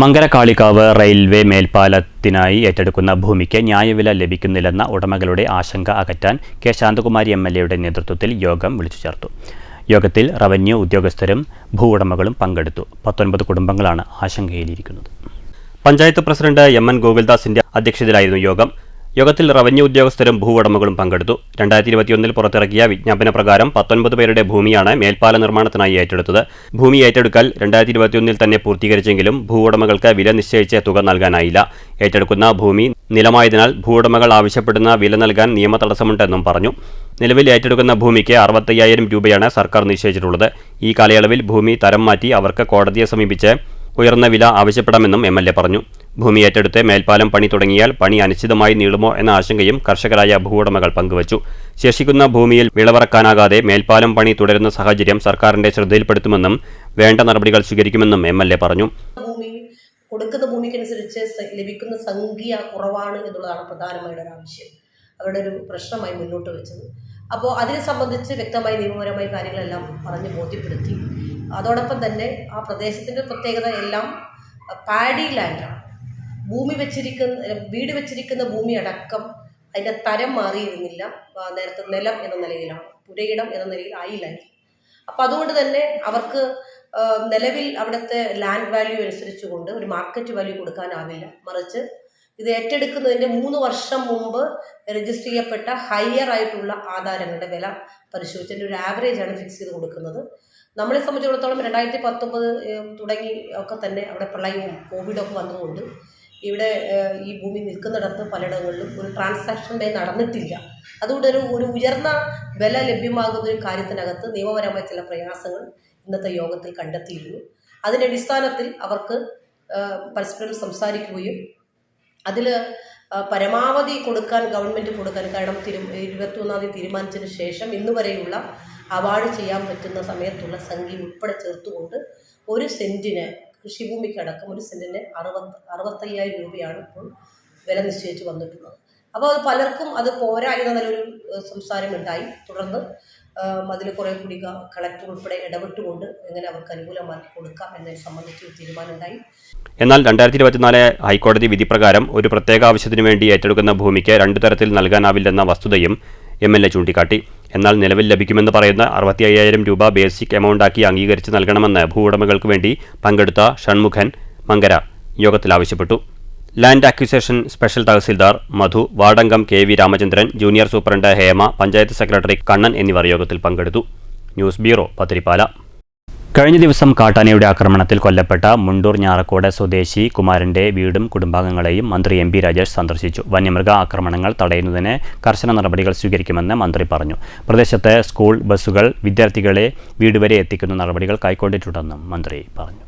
Mankarakalikavu railway മേൽപ്പാലത്തിനായി ഏറ്റെടുക്കുന്ന ഭൂമിക്ക് ന്യായവില ലഭിക്കുന്നില്ലെന്ന ഉടമകളുടെ ആശങ്ക അകറ്റാൻ K ശാന്തകുമാരി MLAയുടെ നേതൃത്വത്തിൽ യോഗം വിളിച്ചു ചേർത്തു. യോഗത്തിൽ റവന്യൂ ഉദ്യോഗസ്ഥരും ഭൂവുടമകളും പങ്കെടുത്തു. 19 കുടുംബങ്ങളാണ് ആശങ്കയിലിരിക്കുന്നത്. പഞ്ചായത്ത് പ്രസിഡന്റ് MN ഗോകുൽദാസിന്റെ അധ്യക്ഷതയിലായിരുന്നു യോഗം. യോഗത്തിൽ റവന്യൂ ഉദ്യോഗസ്ഥരും ഭൂവുടമകളും പങ്കെടുത്തു. 2021 പുറത്തിറക്കിയ വിജ്ഞാപന പ്രകാരം 19 പേരുടെ ഭൂമിയാണ് മേൽപ്പാല നിർമ്മാണത്തിനായി ഏറ്റെടുത്തത്. ഭൂമി ഏറ്റെടുക്കൽ 2021 തന്നെ പൂർത്തീകരിച്ചെങ്കിലും ഭൂവുടമകൾക്ക് വില നിശ്ചയിച്ച തുക നൽകാനായില്ല. ഏറ്റെടുക്കുന്ന ഭൂമി നിലമായതിനാൽ ഭൂവുടമകൾ ആവശ്യപ്പെടുന്ന വില നൽകാൻ നിയമ തടസ്സമുണ്ടെന്നും പറഞ്ഞു. നിലവിൽ ഏറ്റെടുക്കുന്ന ഭൂമിക്ക് 65,000 രൂപയാണ് സർക്കാർ നിശ്ചയിച്ചിട്ടുള്ളത്. ഈ കാലയളവിൽ ഭൂമി തരം മാറ്റി അവർക്ക് കോടതിയെ സമീപിച്ച് ഉയർന്ന വില ആവശ്യപ്പെടാമെന്നും MLA പറഞ്ഞു. ഭൂമി ഏറ്റെടുത്ത് മേൽപ്പാലം പണി തുടങ്ങിയാൽ പണി അനിശ്ചിതമായി നീളുമോ എന്ന ആശങ്കയും കർഷകരായ ഭൂവുടമകൾ പങ്കുവച്ചു. ശേഷിക്കുന്ന ഭൂമിയിൽ വിളവിറക്കാനാകാതെ മേൽപ്പാലം പണി തുടരുന്ന സാഹചര്യം സർക്കാരിന്റെ ശ്രദ്ധയിൽപ്പെടുത്തുമെന്നും വേണ്ട നടപടികൾ സ്വീകരിക്കുമെന്നും MLA പറഞ്ഞു. കൊടുക്കുന്ന ഭൂമിക്കനുസരിച്ച് ലഭിക്കുന്ന സംഖ്യ കുറവാണ് എന്നുള്ളതാണ് പ്രധാനമായിട്ട് ഒരു ആവശ്യം, അവരുടെ ഒരു പ്രശ്നമായി മുന്നോട്ട് വെച്ചത്. അപ്പോൾ അതിനെ സംബന്ധിച്ച് വ്യക്തമായി നിയമപരമായ കാര്യങ്ങളെല്ലാം പറഞ്ഞ് ബോധ്യപ്പെടുത്തി. അതോടൊപ്പം തന്നെ ആ പ്രദേശത്തിൻ്റെ പ്രത്യേകത എല്ലാം പാഡി ലാൻഡാണ്. വീട് വെച്ചിരിക്കുന്ന ഭൂമി അടക്കം അതിൻ്റെ തരം മാറിയിരുന്നില്ല. നേരത്തെ നിലം എന്ന നിലയിലാണ്, പുരയിടം എന്ന നിലയിൽ ആയില്ലായിരുന്നു. അപ്പോൾ അതുകൊണ്ട് തന്നെ അവർക്ക് നിലവിൽ അവിടുത്തെ ലാൻഡ് വാല്യൂ അനുസരിച്ചുകൊണ്ട് ഒരു മാർക്കറ്റ് വാല്യൂ കൊടുക്കാനാവില്ല. മറിച്ച് ഇത് ഏറ്റെടുക്കുന്നതിൻ്റെ 3 വർഷം മുമ്പ് രജിസ്റ്റർ ചെയ്യപ്പെട്ട ഹയർ ആയിട്ടുള്ള ആധാരങ്ങളുടെ വില പരിശോധിച്ചതിൻ്റെ ഒരു ആവറേജാണ് ഫിക്സ് ചെയ്ത് കൊടുക്കുന്നത്. നമ്മളെ സംബന്ധിച്ചിടത്തോളം 2019 തുടങ്ങി ഒക്കെ തന്നെ അവിടെ പ്രളയവും കോവിഡൊക്കെ വന്നതുകൊണ്ട് ഇവിടെ ഈ ഭൂമി നിൽക്കുന്നിടത്ത് പലയിടങ്ങളിലും ഒരു ട്രാൻസാക്ഷൻ നടന്നിട്ടില്ല. അതുകൊണ്ട് ഒരു ഉയർന്ന വില ലഭ്യമാകുന്ന ഒരു കാര്യത്തിനകത്ത് നിയമപരമായ ചില പ്രയാസങ്ങൾ ഇന്നത്തെ യോഗത്തിൽ കണ്ടെത്തിയിരുന്നു. അതിൻ്റെ അടിസ്ഥാനത്തിൽ അവർക്ക് പരസ്പരം സംസാരിക്കുകയും അതിൽ പരമാവധി കൊടുക്കാൻ ഗവൺമെൻറ് കൊടുക്കാൻ, കാരണം 21-ാം തീയതി തീരുമാനിച്ചതിന് ശേഷം ഇന്ന് വരെയുള്ള അവാർഡ് ചെയ്യാൻ പറ്റുന്ന സമയത്തുള്ള സംഖ്യ ഉൾപ്പെടെ ചേർത്തുകൊണ്ട് ഒരു സെൻറ്റിന് കൃഷിഭൂമിക്കടക്കം ഒരു സെൻറ്റിന് 65,000 രൂപയാണ് ഇപ്പോൾ വില നിശ്ചയിച്ച് വന്നിട്ടുള്ളത്. അപ്പോൾ അത് പലർക്കും അത് പോരാ എന്ന നിലൊരു സംസാരമുണ്ടായി. തുടർന്ന് അതിൽ കുറേ കൂടി കളക്ടർ ഉൾപ്പെടെ ഇടപെട്ടുകൊണ്ട് എങ്ങനെ അവർക്ക് അനുകൂലമാക്കി കൊടുക്കാം എന്നതിനെ സംബന്ധിച്ച് ഒരു തീരുമാനമുണ്ടായി. എന്നാൽ 2024 ഹൈക്കോടതി വിധി പ്രകാരം ഒരു പ്രത്യേക ആവശ്യത്തിനു വേണ്ടി ഏറ്റെടുക്കുന്ന ഭൂമിക്ക് 2 തരത്തിൽ നൽകാനാവില്ലെന്ന വസ്തുതയും MLA ചൂണ്ടിക്കാട്ടി. എന്നാൽ നിലവിൽ ലഭിക്കുമെന്ന് പറയുന്ന 65,000 രൂപ ബേസിക് എമൗണ്ടാക്കി അംഗീകരിച്ച് നൽകണമെന്ന് ഭൂവുടമകൾക്ക് വേണ്ടി പങ്കെടുത്ത ഷൺമുഖൻ മങ്കര യോഗത്തിൽ ആവശ്യപ്പെട്ടു. Land acquisition special tahsildar Madhu, വാർഡംഗം KV Ramachandran, junior superintendent Hema, panchayat secretary Kannan എന്നിവർ യോഗത്തിൽ പങ്കെടുത്തു. News bureau, Pathirippala. കഴിഞ്ഞ ദിവസം കാട്ടാനയുടെ ആക്രമണത്തിൽ കൊല്ലപ്പെട്ട മുണ്ടൂർ ഞാറക്കോട് സ്വദേശി കുമാരന്റെ വീടും കുടുംബാംഗങ്ങളെയും മന്ത്രി MP രാജേഷ് സന്ദർശിച്ചു. വന്യമൃഗ ആക്രമണങ്ങൾ തടയുന്നതിന് കർശന നടപടികൾ സ്വീകരിക്കുമെന്ന് മന്ത്രി പറഞ്ഞു. പ്രദേശത്ത് സ്കൂൾ ബസ്സുകൾ വിദ്യാർത്ഥികളെ വീട് വരെ എത്തിക്കുന്ന നടപടികൾ കൈക്കൊണ്ടിട്ടുണ്ടെന്നും മന്ത്രി പറഞ്ഞു.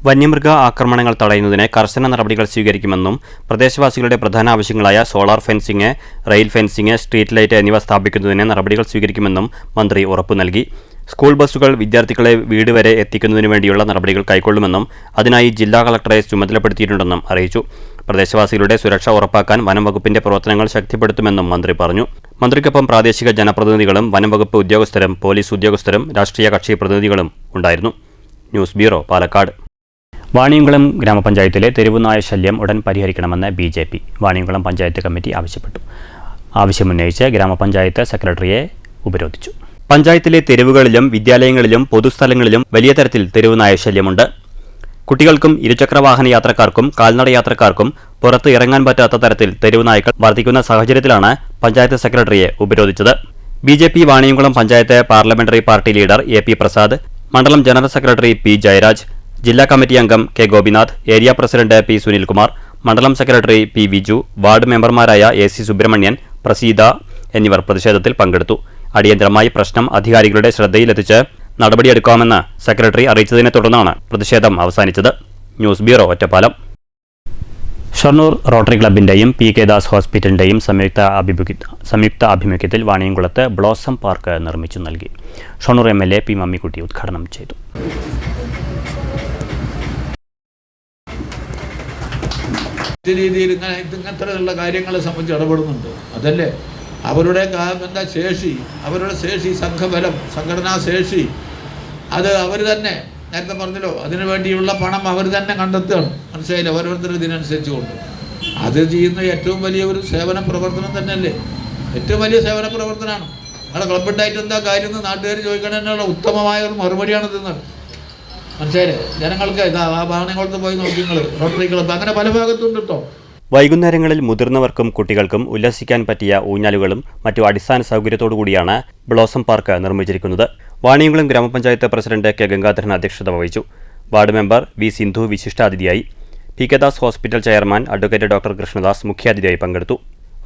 വന്യമൃഗ ആക്രമണങ്ങൾ തടയുന്നതിന് കർശന നടപടികൾ സ്വീകരിക്കുമെന്നും പ്രദേശവാസികളുടെ പ്രധാന ആവശ്യങ്ങളായ solar fencing, rail fencing, street light എന്നിവ സ്ഥാപിക്കുന്നതിന് നടപടികൾ സ്വീകരിക്കുമെന്നും മന്ത്രി ഉറപ്പു നൽകി. സ്കൂൾ ബസ്സുകൾ വിദ്യാർത്ഥികളെ വീട് വരെ എത്തിക്കുന്നതിനു വേണ്ടിയുള്ള നടപടികൾ കൈക്കൊള്ളുമെന്നും അതിനായി ജില്ലാ കളക്ടറെ ചുമതലപ്പെടുത്തിയിട്ടുണ്ടെന്നും അറിയിച്ചു. പ്രദേശവാസികളുടെ സുരക്ഷ ഉറപ്പാക്കാൻ വനം വകുപ്പിന്റെ പ്രവർത്തനങ്ങൾ ശക്തിപ്പെടുത്തുമെന്നും മന്ത്രി പറഞ്ഞു. മന്ത്രിക്കൊപ്പം പ്രാദേശിക ജനപ്രതിനിധികളും വനം വകുപ്പ് ഉദ്യോഗസ്ഥരും പോലീസ് ഉദ്യോഗസ്ഥരും രാഷ്ട്രീയ കക്ഷി പ്രതിനിധികളും ഉണ്ടായിരുന്നു. News bureau, Palakkad. വാണിയംകുളം ഗ്രാമപഞ്ചായത്തിലെ തെരുവുനായ ശല്യം ഉടൻ പരിഹരിക്കണമെന്ന് BJP വാണിയംകുളം പഞ്ചായത്ത് കമ്മിറ്റി ആവശ്യപ്പെട്ടു. ആവശ്യമുന്നയിച്ച് ഗ്രാമപഞ്ചായത്ത് സെക്രട്ടറിയെ ഉപരോധിച്ചു. പഞ്ചായത്തിലെ തെരുവുകളിലും വിദ്യാലയങ്ങളിലും പൊതുസ്ഥലങ്ങളിലും വലിയ തരത്തിൽ തെരുവുനായ ശല്യമുണ്ട്. കുട്ടികൾക്കും ഇരുചക്രവാഹന യാത്രക്കാർക്കും കാൽനട യാത്രക്കാർക്കും പുറത്ത് ഇറങ്ങാൻ പറ്റാത്ത തരത്തിൽ തെരുവുനായ്ക്കൾ വർദ്ധിക്കുന്ന സാഹചര്യത്തിലാണ് പഞ്ചായത്ത് സെക്രട്ടറിയെ ഉപരോധിച്ചത്. BJP Vaniyamkulam panchayat parliamentary party leader AP Prasad, മണ്ഡലം ജനറൽ സെക്രട്ടറി P ജയരാജ്, ജില്ലാ കമ്മിറ്റി അംഗം K Gopinath, area president P Sunilkumar, മണ്ഡലം സെക്രട്ടറി P വിജു, വാർഡ് മെമ്പർമാരായ AC സുബ്രഹ്മണ്യൻ, പ്രസീത എന്നിവർ പ്രതിഷേധത്തിൽ പങ്കെടുത്തു. അടിയന്തരമായി പ്രശ്നം അധികാരികളുടെ ശ്രദ്ധയിലെത്തിച്ച് നടപടിയെടുക്കാമെന്ന് സെക്രട്ടറി അറിയിച്ചതിനെ തുടർന്നാണ് പ്രതിഷേധം അവസാനിച്ചത്. News bureau, Ottapalam. Shoranur rotary ക്ലബിന്റെയും PK ദാസ് ഹോസ്പിറ്റലിന്റെയും സംയുക്ത ആഭിമുഖ്യത്തിൽ വാണിയംകുളത്ത് ബ്ലോസം പാർക്ക് നിർമ്മിച്ചു നൽകി. ഷൊർണൂർ MLA P മമ്മിക്കുട്ടി ഉദ്ഘാടനം ചെയ്തു. രീതിയിൽ ഇങ്ങനത്തെയുള്ള കാര്യങ്ങളെ സംബന്ധിച്ച് ഇടപെടുന്നുണ്ട്. അതല്ലേ അവരുടെ ശേഷി, അവരുടെ ശേഷി, സംഘബലം, സംഘടനാ ശേഷി, അത് അവർ തന്നെ നേരത്തെ പറഞ്ഞല്ലോ, അതിനു വേണ്ടിയുള്ള പണം അവർ തന്നെ കണ്ടെത്തുകയാണ്. മനസ്സിലായില്ല, ഓരോരുത്തരും ഇതിനനുസരിച്ച് കൊണ്ട് അത് ചെയ്യുന്ന ഏറ്റവും വലിയ ഒരു സേവന പ്രവർത്തനം തന്നെയല്ലേ, ഏറ്റവും വലിയ സേവന പ്രവർത്തനമാണ്. നിങ്ങളുടെ ക്ലബുണ്ടായിട്ട് എന്താ കാര്യം എന്ന് നാട്ടുകാർ ചോദിക്കണമെന്നുള്ള ഉത്തമമായ ഒരു മറുപടിയാണ് ഇതെന്നത്. മനസ്സിലായില്ലേ, ജനങ്ങൾക്ക് ആ വാഹനങ്ങളത്ത് പോയി നോക്കി നിങ്ങൾ റോട്ടറി ക്ലബ്ബ് അങ്ങനെ പല ഭാഗത്തുണ്ട് കേട്ടോ. വൈകുന്നേരങ്ങളിൽ മുതിർന്നവർക്കും കുട്ടികൾക്കും ഉല്ലസിക്കാൻ പറ്റിയ ഊഞ്ഞാലുകളും മറ്റു അടിസ്ഥാന സൗകര്യത്തോടു കൂടിയാണ് ബ്ലോസം പാർക്ക് നിർമ്മിച്ചിരിക്കുന്നത്. വാണിയംകുളം ഗ്രാമപഞ്ചായത്ത് പ്രസിഡന്റ് K ഗംഗാധരൻ അധ്യക്ഷത വഹിച്ചു. വാർഡ് മെമ്പർ V സിന്ധു വിശിഷ്ടാതിഥിയായി. PK Das hospital chairman advocate doctor Krishnadas മുഖ്യാതിഥിയായി പങ്കെടുത്തു.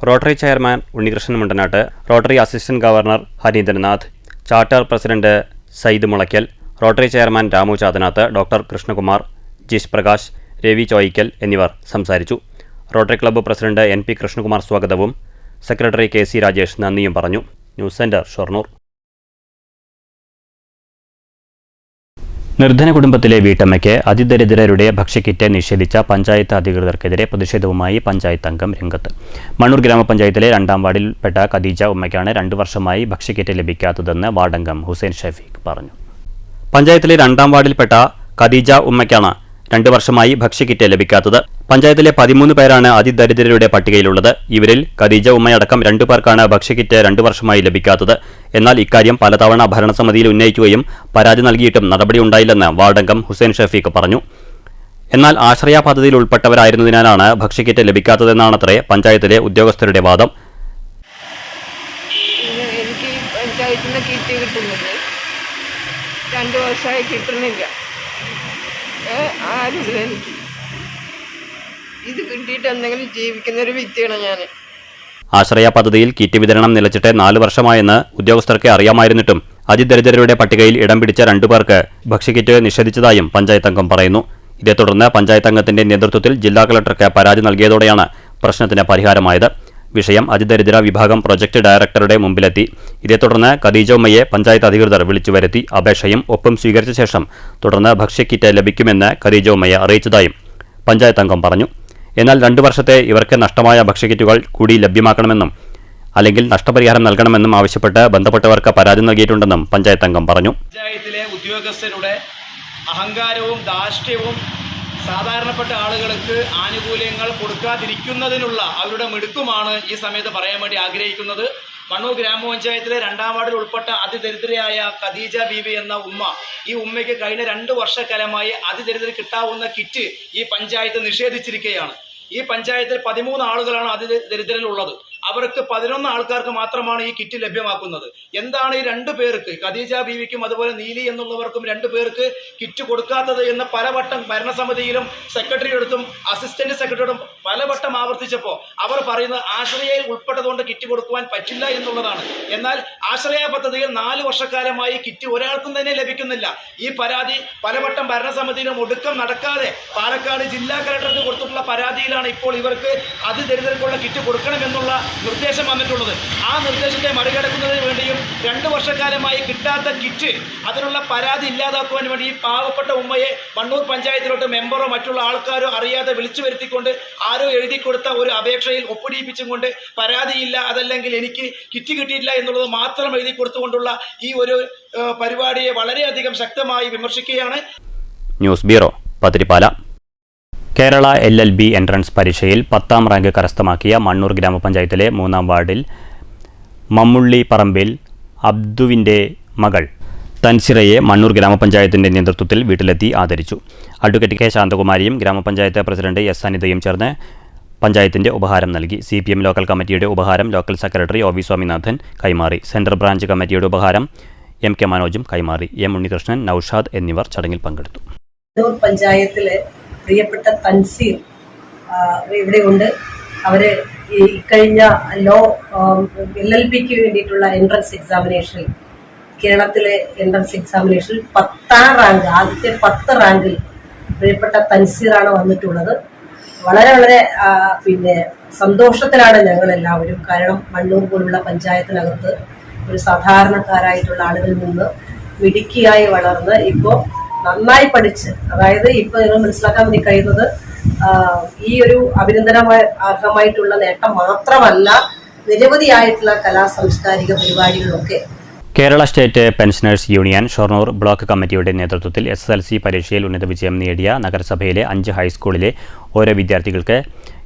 Rotary chairman Unnikrishnan Mundanat, rotary assistant governor Harindranath, charter president Sayyid Mulakkal, rotary chairman Ramu Chathanath, doctor Krishnakumar, Jish Prakash, Ravi Choyikkal എന്നിവർ സംസാരിച്ചു. Rotary club president NP Krishnakumar സ്വാഗതവും സെക്രട്ടറി KC രാജേഷ് നന്ദിയും പറഞ്ഞു. News centre, Shoranur. നിർധന കുടുംബത്തിലെ വീട്ടമ്മയ്ക്ക് അതിദരിദ്രരുടെ ഭക്ഷ്യക്കിറ്റ് നിഷേധിച്ച പഞ്ചായത്ത് അധികൃതർക്കെതിരെ പ്രതിഷേധവുമായി പഞ്ചായത്ത് അംഗം രംഗത്ത്. മണ്ണൂർ ഗ്രാമപഞ്ചായത്തിലെ 2ാം വാർഡിൽപ്പെട്ട ഖദീജ ഉമ്മയ്ക്കാണ് 2 വർഷമായി ഭക്ഷ്യക്കിറ്റ് ലഭിക്കാത്തതെന്ന് വാർഡംഗം ഹുസൈൻ ഷഫീഖ് പറഞ്ഞു. പഞ്ചായത്തിലെ 2ാം വാർഡിൽപ്പെട്ട ഖദീജ ഉമ്മയ്ക്കാണ് 2 വർഷമായി ഭക്ഷ്യക്കിറ്റ് ലഭിക്കാത്തത്. പഞ്ചായത്തിലെ 13 പേരാണ് അതിദരിദ്രരുടെ പട്ടികയിലുള്ളത്. ഇവരിൽ ഖദീജ ഉമ്മയടക്കം 2 പേർക്കാണ് ഭക്ഷ്യക്കിറ്റ് 2 വർഷമായി ലഭിക്കാത്തത്. എന്നാൽ ഇക്കാര്യം പലതവണ ഭരണസമിതിയിൽ ഉന്നയിക്കുകയും പരാതി നൽകിയിട്ടും നടപടിയുണ്ടായില്ലെന്ന് വാർഡംഗം ഹുസൈൻ ഷഫീഖ് പറഞ്ഞു. എന്നാൽ ആശ്രയ പദ്ധതിയിൽ ഉൾപ്പെട്ടവരായിരുന്നതിനാലാണ് ഭക്ഷ്യക്കിറ്റ് ലഭിക്കാത്തതെന്നാണത്രേ പഞ്ചായത്തിലെ ഉദ്യോഗസ്ഥരുടെ വാദം. എനിക്ക് പഞ്ചായത്തിൽ നിന്ന് കിറ്റ് കിട്ടുന്നത് 2 വർഷമായി കിട്ടുന്നില്ല. ആരുമില്ല, എനിക്ക് ഇത് കിട്ടിയിട്ട് എന്തെങ്കിലും ജീവിക്കുന്നൊരു വ്യക്തിയാണ് ഞാൻ. ആശ്രയ പദ്ധതിയിൽ കിറ്റ് വിതരണം നിലച്ചിട്ട് 4 വർഷമായെന്ന് ഉദ്യോഗസ്ഥർക്ക് അറിയാമായിരുന്നിട്ടും അതിദരിദ്രരുടെ പട്ടികയിൽ ഇടം പിടിച്ച 2 പേർക്ക് ഭക്ഷ്യക്കിറ്റ് നിഷേധിച്ചതായും പഞ്ചായത്ത് അംഗം പറയുന്നു. ഇതേ തുടർന്ന് പഞ്ചായത്ത് അംഗത്തിന്റെ നേതൃത്വത്തിൽ ജില്ലാ കളക്ടർക്ക് പരാതി നൽകിയതോടെയാണ് പ്രശ്നത്തിന് പരിഹാരമായത്. വിഷയം അതിദരിദ്ര വിഭാഗം പ്രൊജക്ട് ഡയറക്ടറുടെ മുമ്പിലെത്തി. ഇതേ തുടർന്ന് ഖദീജ ഉമ്മയെ പഞ്ചായത്ത് അധികൃതർ വിളിച്ചു വരുത്തി അപേക്ഷയും ഒപ്പും സ്വീകരിച്ച ശേഷം തുടർന്ന് ഭക്ഷ്യക്കിറ്റ് ലഭിക്കുമെന്ന് ഖദീജ ഉമ്മയെ അറിയിച്ചതായും പഞ്ചായത്ത് അംഗം പറഞ്ഞു. എന്നാൽ 2 വർഷത്തെ ഇവർക്ക് നഷ്ടമായ ഭക്ഷ്യക്കിറ്റുകൾ കൂടി ലഭ്യമാക്കണമെന്നും അല്ലെങ്കിൽ നഷ്ടപരിഹാരം നൽകണമെന്നും ആവശ്യപ്പെട്ട് ബന്ധപ്പെട്ടവർക്ക് പരാതി നൽകിയിട്ടുണ്ടെന്നും പഞ്ചായത്ത് അംഗം പറഞ്ഞു. പഞ്ചായത്തിലെ ഉദ്യോഗസ്ഥരുടെ അഹങ്കാരവും ധാർഷ്ട്യവും സാധാരണപ്പെട്ട ആളുകൾക്ക് ആനുകൂല്യങ്ങൾ കൊടുക്കാതിരിക്കുന്നതിനുള്ള അവരുടെ മിടുക്കുമാണ് ഈ സമയത്ത് പറയാൻ വേണ്ടി ആഗ്രഹിക്കുന്നത്. മണ്ണൂർ ഗ്രാമപഞ്ചായത്തിലെ 2ാം വാർഡിൽ ഉൾപ്പെട്ട അതിദരിദ്രയായ ഖദീജ ബീബി എന്ന ഉമ്മ, ഈ ഉമ്മയ്ക്ക് കഴിഞ്ഞ 2 വർഷക്കാലമായി അതിദരിദ്രർ കിട്ടാവുന്ന കിറ്റ് ഈ പഞ്ചായത്ത് നിഷേധിച്ചിരിക്കുകയാണ്. ഈ പഞ്ചായത്തിൽ 13 ആളുകളാണ് അതിദരിദ്രരിലുള്ളത്. അവർക്ക് 11 ആൾക്കാർക്ക് മാത്രമാണ് ഈ കിറ്റ് ലഭ്യമാക്കുന്നത്. എന്താണ് ഈ 2 പേർക്ക്, ഖദീജ ബീവിക്കും അതുപോലെ നീലി എന്നുള്ളവർക്കും 2 പേർക്ക് കിറ്റ് കൊടുക്കാത്തത് എന്ന് പലവട്ടം ഭരണസമിതിയിലും സെക്രട്ടറിയോടും അസിസ്റ്റന്റ് സെക്രട്ടറിയോടും പലവട്ടം ആവർത്തിച്ചപ്പോൾ അവർ പറയുന്നത് ആശ്രയയിൽ ഉൾപ്പെട്ടതുകൊണ്ട് കിറ്റ് കൊടുക്കുവാൻ പറ്റില്ല എന്നുള്ളതാണ്. എന്നാൽ ആശ്രയ പദ്ധതിയിൽ 4 വർഷക്കാലമായി കിറ്റ് ഒരാൾക്കും തന്നെ ലഭിക്കുന്നില്ല. ഈ പരാതി പലവട്ടം ഭരണസമിതിയിലും ഒടുക്കം നടക്കാതെ പാലക്കാട് ജില്ലാ കളക്ടർക്ക് കൊടുത്തിട്ടുള്ള പരാതിയിലാണ് ഇപ്പോൾ ഇവർക്ക് അതിദരിദ്രർക്കുള്ള കിറ്റ് കൊടുക്കണമെന്നുള്ള നിർദ്ദേശം വന്നിട്ടുള്ളത്. ആ നിർദ്ദേശത്തെ മറികടക്കുന്നതിന് വേണ്ടിയും 2 വർഷക്കാലമായി കിട്ടാത്ത കിറ്റ് അതിനുള്ള പരാതി ഇല്ലാതാക്കുവാൻ വേണ്ടി ഈ പാവപ്പെട്ട ഉമ്മയെ മണ്ണൂർ പഞ്ചായത്തിലോട്ട് മെമ്പറോ മറ്റുള്ള ആൾക്കാരോ അറിയാതെ വിളിച്ചു വരുത്തിക്കൊണ്ട് ആരോ എഴുതി കൊടുത്ത ഒരു അപേക്ഷയിൽ ഒപ്പിടിപ്പിച്ചും കൊണ്ട് പരാതിയില്ല, അതല്ലെങ്കിൽ എനിക്ക് കിറ്റ് കിട്ടിയിട്ടില്ല എന്നുള്ളത് മാത്രം എഴുതി കൊടുത്തുകൊണ്ടുള്ള ഈ ഒരു പരിപാടിയെ വളരെയധികം ശക്തമായി വിമർശിക്കുകയാണ്. News bureau, Pathirippala. Kerala LLB entrance പരീക്ഷയിൽ 10ാം റാങ്ക് കരസ്ഥമാക്കിയ മണ്ണൂർ ഗ്രാമപഞ്ചായത്തിലെ 3ാം വാർഡിൽ മമ്മുള്ളി പറമ്പിൽ അബ്ദുവിൻ്റെ മകൾ തൻസിറയെ മണ്ണൂർ ഗ്രാമപഞ്ചായത്തിൻ്റെ നേതൃത്വത്തിൽ വീട്ടിലെത്തി ആദരിച്ചു. അഡ്വക്കേറ്റ് കെ ശാന്തകുമാരിയും ഗ്രാമപഞ്ചായത്ത് പ്രസിഡന്റ് എസ് അനിതയും ചേർന്ന് പഞ്ചായത്തിന്റെ ഉപഹാരം നൽകി. CPM ലോക്കൽ കമ്മിറ്റിയുടെ ഉപഹാരം ലോക്കൽ സെക്രട്ടറി OV സ്വാമിനാഥൻ കൈമാറി. സെൻട്രൽ ബ്രാഞ്ച് കമ്മിറ്റിയുടെ ഉപഹാരം MK മനോജും കൈമാറി. M ഉണ്ണികൃഷ്ണൻ, നൌഷാദ് എന്നിവർ ചടങ്ങിൽ പങ്കെടുത്തു. പഞ്ചായത്തിലെ പ്രിയപ്പെട്ട തൻസീർ ഇവിടെയുണ്ട്. അവർ ഈ കഴിഞ്ഞ LLBക്ക് വേണ്ടിയിട്ടുള്ള എൻട്രൻസ് എക്സാമിനേഷനിൽ, കേരളത്തിലെ എൻട്രൻസ് എക്സാമിനേഷനിൽ 10ാം റാങ്ക്, ആദ്യത്തെ 10 റാങ്കിൽ പ്രിയപ്പെട്ട തൻസീറാണ് വന്നിട്ടുള്ളത്. വളരെ വളരെ സന്തോഷത്തിലാണ് ഞങ്ങളെല്ലാവരും. കാരണം മണ്ണൂർ പോലുള്ള പഞ്ചായത്തിനകത്ത് ഒരു സാധാരണക്കാരായിട്ടുള്ള ആളുകളിൽ നിന്ന് മിടുക്കിയായി വളർന്ന് ഇപ്പോൾ നന്നായി പഠിച്ച്, അതായത് ഇപ്പോൾ നിങ്ങൾ മനസ്സിലാക്കാൻ വേണ്ടി കഴിയുന്നത് ഈ ഒരു അഭിനന്ദനമായിട്ടുള്ള നേട്ടം മാത്രമല്ല, നിരവധിയായിട്ടുള്ള സാംസ്കാരിക പരിപാടികളൊക്കെ. Kerala state pensioners union Shoranur block കമ്മിറ്റിയുടെ നേതൃത്വത്തിൽ SSLC പരീക്ഷയിൽ ഉന്നത വിജയം നേടിയ നഗരസഭയിലെ 5 ഹൈസ്കൂളിലെ ഓരോ വിദ്യാർത്ഥികൾക്ക്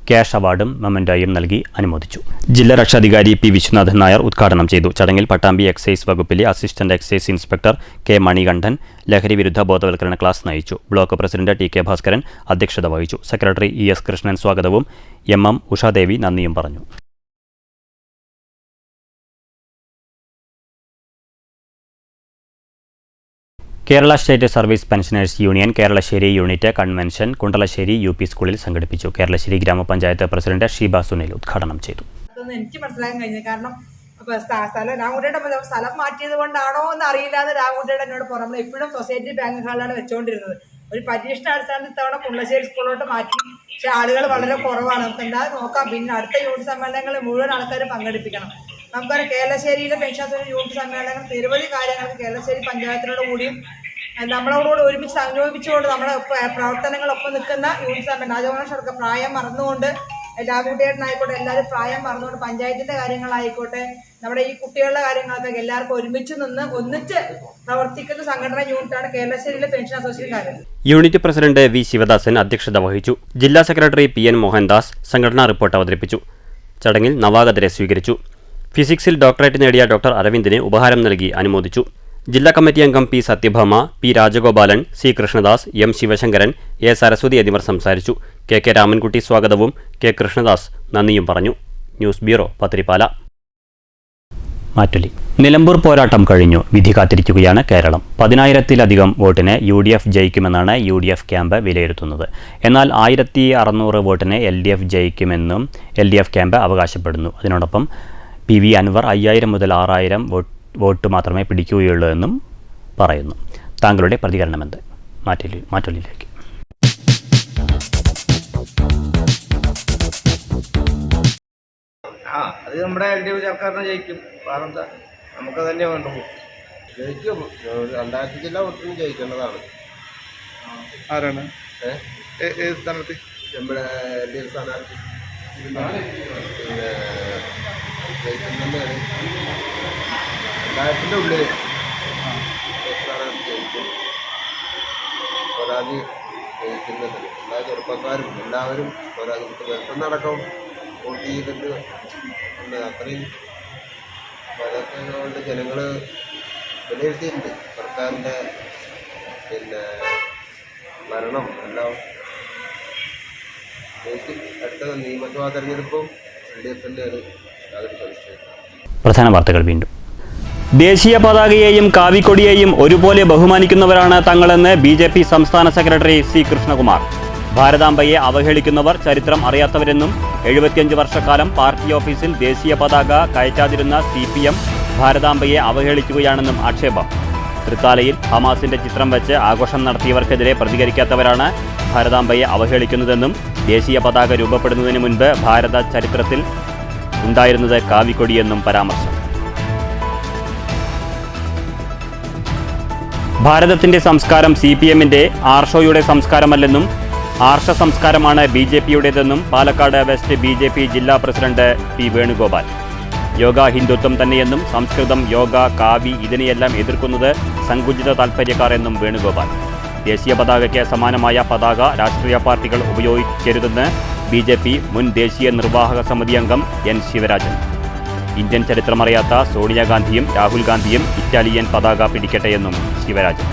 ക്യാഷ് അവാർഡും മൊമെന്റോയും നൽകി അനുമോദിച്ചു. ജില്ലാ രക്ഷാധികാരി P. വിശ്വനാഥൻ നായർ ഉദ്ഘാടനം ചെയ്തു. ചടങ്ങിൽ പട്ടാമ്പി എക്സൈസ് വകുപ്പിലെ assistant excise inspector K. Manikandan ലഹരി വിരുദ്ധ ബോധവൽക്കരണ ക്ലാസ് നയിച്ചു. ബ്ലോക്ക് പ്രസിഡന്റ് TK ഭാസ്കരൻ അധ്യക്ഷത വഹിച്ചു. സെക്രട്ടറി ES കൃഷ്ണൻ സ്വാഗതവും MM ഉഷാദേവി നന്ദിയും പറഞ്ഞു. Kerala state service pensioners union Keralassery unit convention Kundalassery UP സ്കൂളിൽ സംഘടിപ്പിച്ചു. കേരളശ്ശേരി ഗ്രാമപഞ്ചായത്ത് പ്രസിഡന്റ് ഷീബ സുനിൽ ഉദ്ഘാടനം ചെയ്തു. എനിക്ക് മനസ്സിലാക്കാൻ കഴിഞ്ഞത് കാരണം സ്ഥലം രാമകുട്ടിയുടെ സ്ഥലം മാറ്റിയത് കൊണ്ടാണോ എന്ന് അറിയില്ലാതെ രാമകുട്ടിയുടെ എന്നോട് പറഞ്ഞു. നമ്മൾ എപ്പോഴും സൊസൈറ്റി ബാങ്ക് ഹാളിലാണ് വെച്ചുകൊണ്ടിരുന്നത്. ഒരു പരീക്ഷണാടിസ്ഥാനത്തിൽ തവണ കുണ്ടളശ്ശേരി സ്കൂളിലോട്ട് മാറ്റി. പക്ഷെ ആളുകൾ വളരെ കുറവാണ്. നമുക്ക് എന്താ നോക്കാം. പിന്നെ അടുത്ത യൂണിറ്റ് സമ്മേളനങ്ങളിൽ മുഴുവൻ ആൾക്കാരും പങ്കെടുപ്പിക്കണം. നമുക്കറിയാം കേരളശ്ശേരിയിലെ പെൻഷൻ യൂണിറ്റ് സമ്മേളനങ്ങൾ നിരവധി കാര്യങ്ങൾക്ക് കേരളശ്ശേരി പഞ്ചായത്തിനോട് കൂടിയും നമ്മളോടുകൂടി ഒരുമിച്ച് സംയോജിപ്പിച്ചുകൊണ്ട് നമ്മുടെ പ്രവർത്തനങ്ങളൊപ്പം നിൽക്കുന്ന യൂണിറ്റ് സമ്മേളനം. രാജവംശർക്ക് പ്രായം മറന്നുകൊണ്ട്, രാമകുട്ടിയേട്ടനായിക്കോട്ടെ എല്ലാവരും പ്രായം മറന്നുകൊണ്ട് പഞ്ചായത്തിന്റെ കാര്യങ്ങളായിക്കോട്ടെ നമ്മുടെ ഈ കുട്ടികളുടെ കാര്യങ്ങളൊക്കെ എല്ലാവർക്കും ഒരുമിച്ച് നിന്ന് ഒന്നിച്ച് പ്രവർത്തിക്കുന്ന സംഘടനാ യൂണിറ്റാണ് കേരളശ്ശേരിയിലെ pension association. Unit president V. Sivadasan അധ്യക്ഷത വഹിച്ചു. ജില്ലാ സെക്രട്ടറി PN മോഹൻദാസ് സംഘടനാ റിപ്പോർട്ട് അവതരിപ്പിച്ചു. ചടങ്ങിൽ നവാഗതരെ സ്വീകരിച്ചു. ഫിസിക്സിൽ ഡോക്ടറേറ്റ് നേടിയ ഡോക്ടർ അരവിന്ദിനെ ഉപഹാരം നൽകി അനുമോദിച്ചു. ജില്ലാ കമ്മിറ്റി അംഗം P. Satyabhama, P. Rajagopalan, C. Krishnadas, M. Sivasankaran, A. Saraswati എന്നിവർ സംസാരിച്ചു. KK രാമൻകുട്ടി സ്വാഗതവും K. കൃഷ്ണദാസ് നന്ദിയും പറഞ്ഞു. News bureau, Pathirippala. മാറ്റൊലി. നിലമ്പൂർ പോരാട്ടം കഴിഞ്ഞു. വിധി കാത്തിരിക്കുകയാണ് കേരളം. 10,000-ത്തിലധികം വോട്ടിന് UDF ജയിക്കുമെന്നാണ് UDF ക്യാമ്പ് വിലയിരുത്തുന്നത്. എന്നാൽ 1,600 വോട്ടിന് LDF ജയിക്കുമെന്നും LDF ക്യാമ്പ് അവകാശപ്പെടുന്നു. അതിനോടൊപ്പം PV അൻവർ 5,000 മുതൽ 6,000 വോട്ട് മാത്രമേ പിടിക്കുകയുള്ളൂ എന്നും പറയുന്നു. താങ്കളുടെ പ്രതികരണമെന്ത്? മാറ്റൊലിയിലേക്ക്. അത് നമ്മുടെ LDF സർക്കാരിനെ ജയിക്കും. കാരണം എന്താ, നമുക്ക് തന്നെ വേണ്ടു. ജയിക്കും. 2000 ജില്ല ഒട്ടും ജയിക്കേണ്ടതാണ്. ആരാണ് ഏത് സ്ഥാനത്ത്? നമ്മുടെ LDF സ്ഥാനാർത്ഥി പിന്നെ ജയിക്കുന്നതന്നെയാണ്. 2000-ൻ്റെ ഉള്ളിൽ സ്ഥാനാർത്ഥി ജയിക്കും. സ്വരാജ് ജയിക്കുന്നത് എല്ലാ ചെറുപ്പക്കാരും എല്ലാവരും സ്വരാജ് ഗൾഫിന്നടക്കം വോട്ട് ചെയ്തിട്ട് അത്രയും അതൊക്കെ കൊണ്ട് ജനങ്ങൾ വിലയിരുത്തിയിട്ടുണ്ട്. സർക്കാരിൻ്റെ പിന്നെ ഭരണം എല്ലാം അടുത്ത നിയമസഭാ തെരഞ്ഞെടുപ്പും LDFൻ്റെ യാതൊരു സംശയം. പ്രധാന വാർത്തകൾ വീണ്ടും. ദേശീയ പതാകയെയും കാവിക്കൊടിയെയും ഒരുപോലെ ബഹുമാനിക്കുന്നവരാണ് തങ്ങളെന്ന് BJP സംസ്ഥാന സെക്രട്ടറി C. കൃഷ്ണകുമാർ. ഭാരതാംബയെ അവഹേളിക്കുന്നവർ ചരിത്രം അറിയാത്തവരെന്നും 75 വർഷക്കാലം പാർട്ടി ഓഫീസിൽ ദേശീയ പതാക കയറ്റാതിരുന്ന CPM ഭാരതാംബയെ അവഹേളിക്കുകയാണെന്നും ആക്ഷേപം. തൃത്താലയിൽ ഹമാസിന്റെ ചിത്രം വെച്ച് ആഘോഷം നടത്തിയവർക്കെതിരെ പ്രതികരിക്കാത്തവരാണ് ഭാരതാംബയെ അവഹേളിക്കുന്നതെന്നും ദേശീയ പതാക രൂപപ്പെടുന്നതിന് മുൻപ് ഭാരത ചരിത്രത്തിൽ ഉണ്ടായിരുന്നത് കാവിക്കൊടിയെന്നും പരാമർശം. ഭാരതത്തിന്റെ സംസ്കാരം CPMന്റെ ആർഷോയുടെ സംസ്കാരമല്ലെന്നും ആർഷ സംസ്കാരമാണ് BJPയുടേതെന്നും പാലക്കാട് വെസ്റ്റ് BJP ജില്ലാ പ്രസിഡന്റ് P. വേണുഗോപാൽ. യോഗ ഹിന്ദുത്വം തന്നെയെന്നും സംസ്കൃതം, യോഗ, കാവി ഇതിനെയെല്ലാം എതിർക്കുന്നത് സങ്കുചിത താൽപ്പര്യക്കാർ എന്നും വേണുഗോപാൽ. ദേശീയ പതാകയ്ക്ക് സമാനമായ പതാക രാഷ്ട്രീയ പാർട്ടികൾ ഉപയോഗിക്കരുതെന്ന് BJP മുൻ ദേശീയ നിർവാഹക സമിതി അംഗം N. ശിവരാജൻ. ഇന്ത്യൻ ചരിത്രമറിയാത്ത സോണിയാഗാന്ധിയും രാഹുൽ ഗാന്ധിയും ഇറ്റാലിയൻ പതാക പിടിക്കട്ടെയെന്നും ശിവരാജൻ.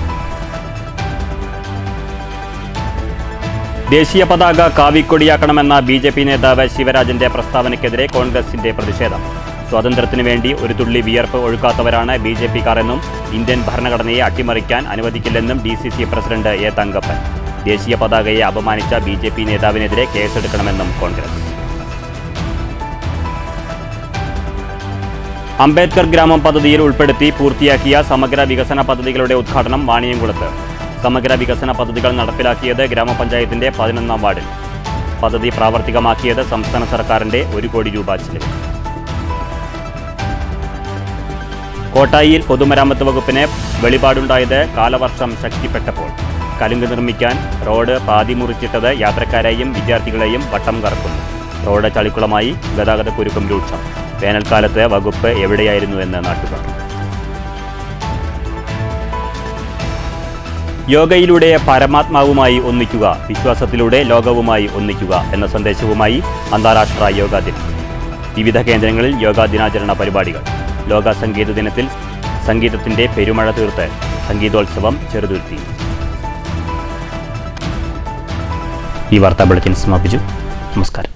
ദേശീയ പതാക കാവിക്കൊടിയാക്കണമെന്ന BJP നേതാവ് ശിവരാജന്റെ പ്രസ്താവനയ്ക്കെതിരെ കോൺഗ്രസിന്റെ പ്രതിഷേധം. സ്വാതന്ത്ര്യത്തിനു വേണ്ടി ഒരു തുള്ളി വിയർപ്പ് ഒഴുക്കാത്തവരാണ് BJPക്കാരെന്നും ഇന്ത്യൻ ഭരണഘടനയെ അട്ടിമറിക്കാൻ അനുവദിക്കില്ലെന്നും DCC പ്രസിഡന്റ് A. തങ്കപ്പൻ. ദേശീയ പതാകയെ അപമാനിച്ച BJP നേതാവിനെതിരെ കേസെടുക്കണമെന്നും കോൺഗ്രസ്. അംബേദ്കർ ഗ്രാമം പദ്ധതിയിൽ ഉൾപ്പെടുത്തി പൂർത്തിയാക്കിയ സമഗ്ര വികസന പദ്ധതികളുടെ ഉദ്ഘാടനം വാണിയംകുളത്ത്. സമഗ്ര വികസന പദ്ധതികൾ നടപ്പിലാക്കിയത് ഗ്രാമപഞ്ചായത്തിന്റെ 11-ാം വാർഡിൽ. പദ്ധതി പ്രാവർത്തികമാക്കിയത് സംസ്ഥാന സർക്കാരിന്റെ 1 കോടി രൂപ ചെലവിൽ. കോട്ടായിയിൽ പൊതുമരാമത്ത് വകുപ്പിന് വെളിപാടുണ്ടായത് കാലവർഷം ശക്തിപ്പെട്ടപ്പോൾ. കലുങ്ക് നിർമ്മിക്കാൻ റോഡ് പാതി മുറിച്ചിട്ടത് യാത്രക്കാരെയും വിദ്യാർത്ഥികളെയും വട്ടം കറക്കുന്നു. റോഡ് ചളിക്കുളമായി, ഗതാഗതക്കുരുക്കും രൂക്ഷം. വേനൽക്കാലത്ത് വകുപ്പ് എവിടെയായിരുന്നുവെന്ന് നാട്ടുകാർ. യോഗയിലൂടെ പരമാത്മാവുമായി ഒന്നിക്കുക, വിശ്വാസത്തിലൂടെ ലോകവുമായി ഒന്നിക്കുക എന്ന സന്ദേശവുമായി അന്താരാഷ്ട്ര യോഗാ ദിനം. വിവിധ കേന്ദ്രങ്ങളിൽ യോഗാ ദിനാചരണ പരിപാടികൾ. ലോക സംഗീത ദിനത്തിൽ സംഗീതത്തിന്റെ പെരുമഴ തീർത്ത് സംഗീതോത്സവം ചെറുതുരുത്തി. ഈ വാർത്താ ബുള്ളറ്റിൻ സമാപിച്ചു. നമസ്കാരം.